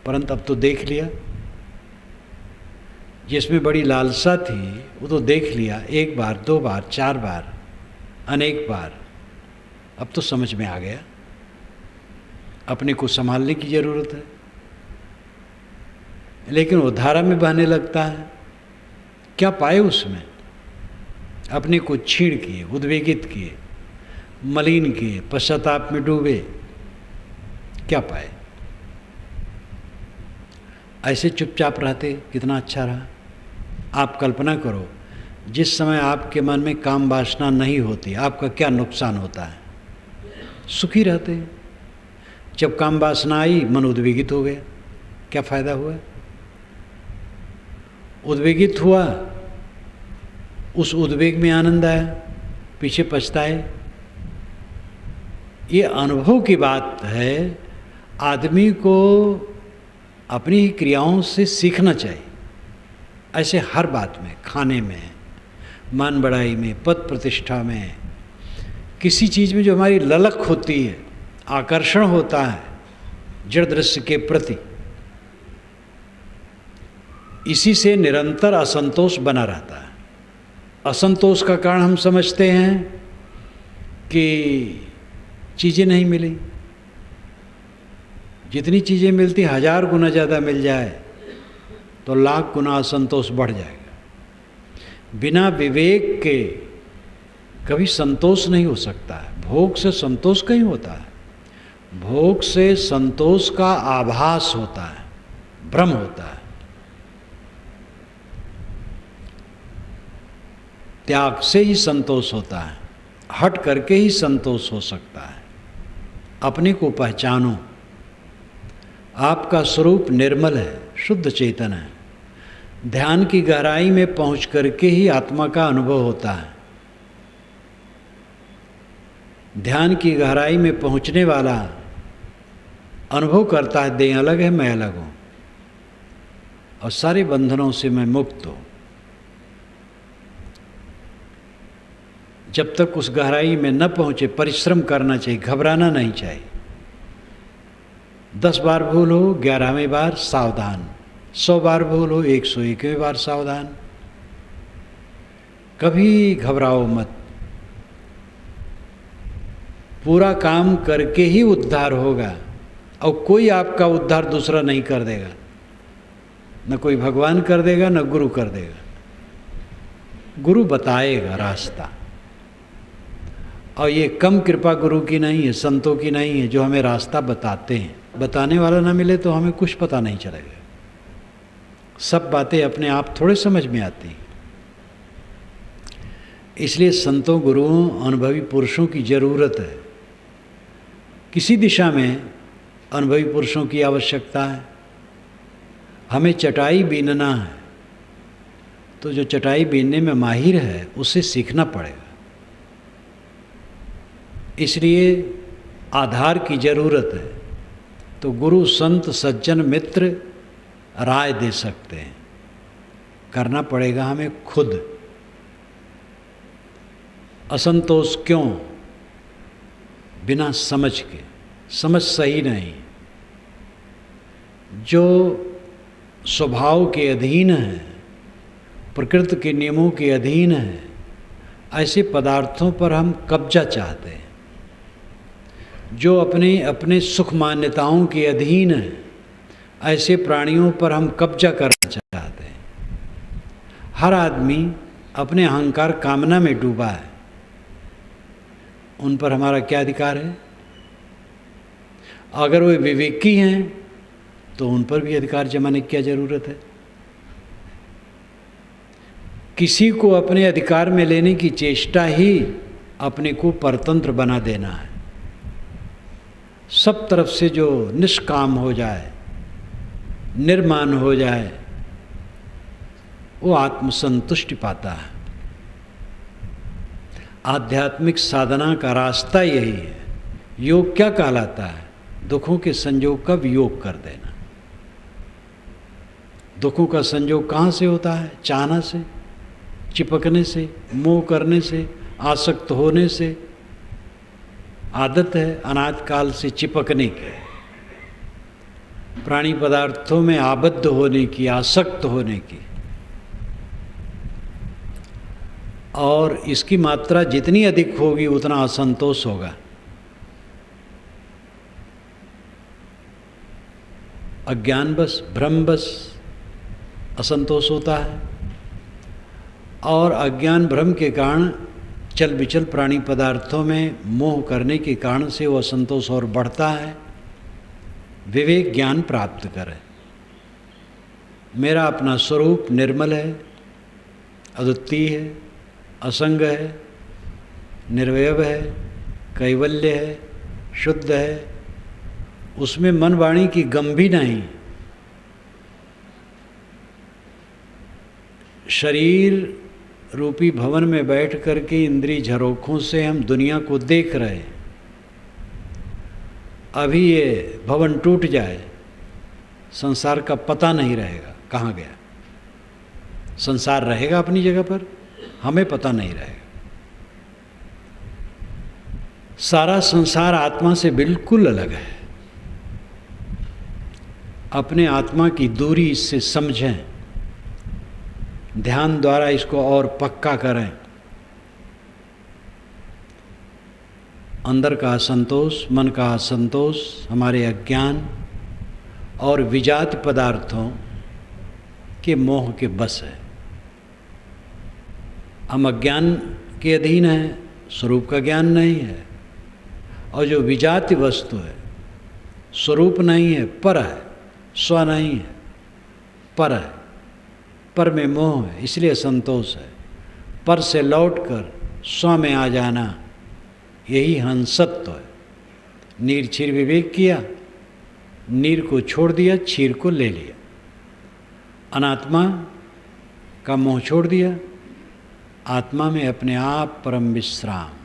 परंतु अब तो देख लिया, जिसमें बड़ी लालसा थी वो तो देख लिया, एक बार, दो बार, चार बार, अनेक बार। अब तो समझ में आ गया, अपने को संभालने की ज़रूरत है। लेकिन वो धारा में बहने लगता है। क्या पाए उसमें? अपने को छीड़ किए, उद्वेगित किए, मलिन किए, पश्चाताप में डूबे। क्या पाए? ऐसे चुपचाप रहते कितना अच्छा रहा। आप कल्पना करो, जिस समय आपके मन में काम वासना नहीं होती, आपका क्या नुकसान होता है? सुखी रहते। जब काम वासना आई, मन उद्वेगित हो गया, क्या फायदा हुआ? उद्वेगित हुआ, उस उद्वेग में आनंद आया, पीछे पछताए। ये अनुभव की बात है। आदमी को अपनी ही क्रियाओं से सीखना चाहिए। ऐसे हर बात में, खाने में, मान बढ़ाई में, पद प्रतिष्ठा में, किसी चीज़ में जो हमारी ललक होती है, आकर्षण होता है जड़ दृश्य के प्रति, इसी से निरंतर असंतोष बना रहता है। असंतोष का कारण हम समझते हैं कि चीज़ें नहीं मिली। जितनी चीज़ें मिलती 1000 गुना ज़्यादा मिल जाए तो लाख गुना असंतोष बढ़ जाएगा। बिना विवेक के कभी संतोष नहीं हो सकता है। भोग से संतोष कहीं होता है। भोग से संतोष का आभास होता है, भ्रम होता है। त्याग से ही संतोष होता है, हट करके ही संतोष हो सकता है। अपने को पहचानो। आपका स्वरूप निर्मल है, शुद्ध चेतन है। ध्यान की गहराई में पहुंच करके ही आत्मा का अनुभव होता है। ध्यान की गहराई में पहुंचने वाला अनुभव करता है, देह अलग है, मैं अलग हूँ और सारे बंधनों से मैं मुक्त हूँ। जब तक उस गहराई में न पहुँचे परिश्रम करना चाहिए, घबराना नहीं चाहिए। 10 बार भूल हो 11वें बार सावधान, 100 बार भूल हो 101वें बार सावधान। कभी घबराओ मत। पूरा काम करके ही उद्धार होगा और कोई आपका उद्धार दूसरा नहीं कर देगा। न कोई भगवान कर देगा, न गुरु कर देगा। गुरु बताएगा रास्ता। और ये कम कृपा गुरु की नहीं है, संतों की नहीं है, जो हमें रास्ता बताते हैं। बताने वाला ना मिले तो हमें कुछ पता नहीं चलेगा। सब बातें अपने आप थोड़े समझ में आती हैं। इसलिए संतों, गुरुओं, अनुभवी पुरुषों की ज़रूरत है। किसी दिशा में अनुभवी पुरुषों की आवश्यकता है। हमें चटाई बीनना है तो जो चटाई बीनने में माहिर है उससे सीखना पड़ेगा। इसलिए आधार की ज़रूरत है। तो गुरु, संत, सज्जन, मित्र राय दे सकते हैं। करना पड़ेगा हमें खुद। असंतोष क्यों? बिना समझ के। समझ सही नहीं। जो स्वभाव के अधीन है, प्रकृति के नियमों के अधीन है, ऐसे पदार्थों पर हम कब्जा चाहते हैं। जो अपने अपने सुख मान्यताओं के अधीन है, ऐसे प्राणियों पर हम कब्जा करना चाहते हैं। हर आदमी अपने अहंकार कामना में डूबा है। उन पर हमारा क्या अधिकार है? अगर वे विवेकी हैं तो उन पर भी अधिकार जमाने की क्या ज़रूरत है? किसी को अपने अधिकार में लेने की चेष्टा ही अपने को परतंत्र बना देना है। सब तरफ से जो निष्काम हो जाए, निर्माण हो जाए, वो आत्मसंतुष्टि पाता है। आध्यात्मिक साधना का रास्ता यही है। योग क्या कहलाता है? दुखों के संयोग का वियोग कर देना। दुखों का संयोग कहाँ से होता है? चाहना से, चिपकने से, मोह करने से, आसक्त होने से। आदत है अनाद काल से चिपकने की, प्राणी पदार्थों में आबद्ध होने की, आसक्त होने की। और इसकी मात्रा जितनी अधिक होगी उतना असंतोष होगा। अज्ञानवश, भ्रमवश असंतोष होता है। और अज्ञान भ्रम के कारण चल विचल प्राणी पदार्थों में मोह करने के कारण से वो असंतोष और बढ़ता है। विवेक ज्ञान प्राप्त करें। मेरा अपना स्वरूप निर्मल है, अद्वितीय है, असंग है, निर्वयव है, कैवल्य है, शुद्ध है। उसमें मन वाणी की गम भी नहीं। शरीर रूपी भवन में बैठ करके इंद्रिय झरोखों से हम दुनिया को देख रहे हैं। अभी ये भवन टूट जाए, संसार का पता नहीं रहेगा कहाँ गया। संसार रहेगा अपनी जगह पर, हमें पता नहीं रहेगा। सारा संसार आत्मा से बिल्कुल अलग है। अपने आत्मा की दूरी इससे समझें। ध्यान द्वारा इसको और पक्का करें। अंदर का असंतोष, मन का असंतोष हमारे अज्ञान और विजात पदार्थों के मोह के बस है। हम अज्ञान के अधीन हैं, स्वरूप का ज्ञान नहीं है। और जो विजाति वस्तु है, स्वरूप नहीं है, पर है, स्व नहीं है, पर है। पर में मोह है, इसलिए असंतोष है। पर से लौटकर स्व में आ जाना, यही हंसत्व है। नीर क्षीर विवेक किया, नीर को छोड़ दिया, क्षीर को ले लिया। अनात्मा का मोह छोड़ दिया, आत्मा में अपने आप परम विश्राम।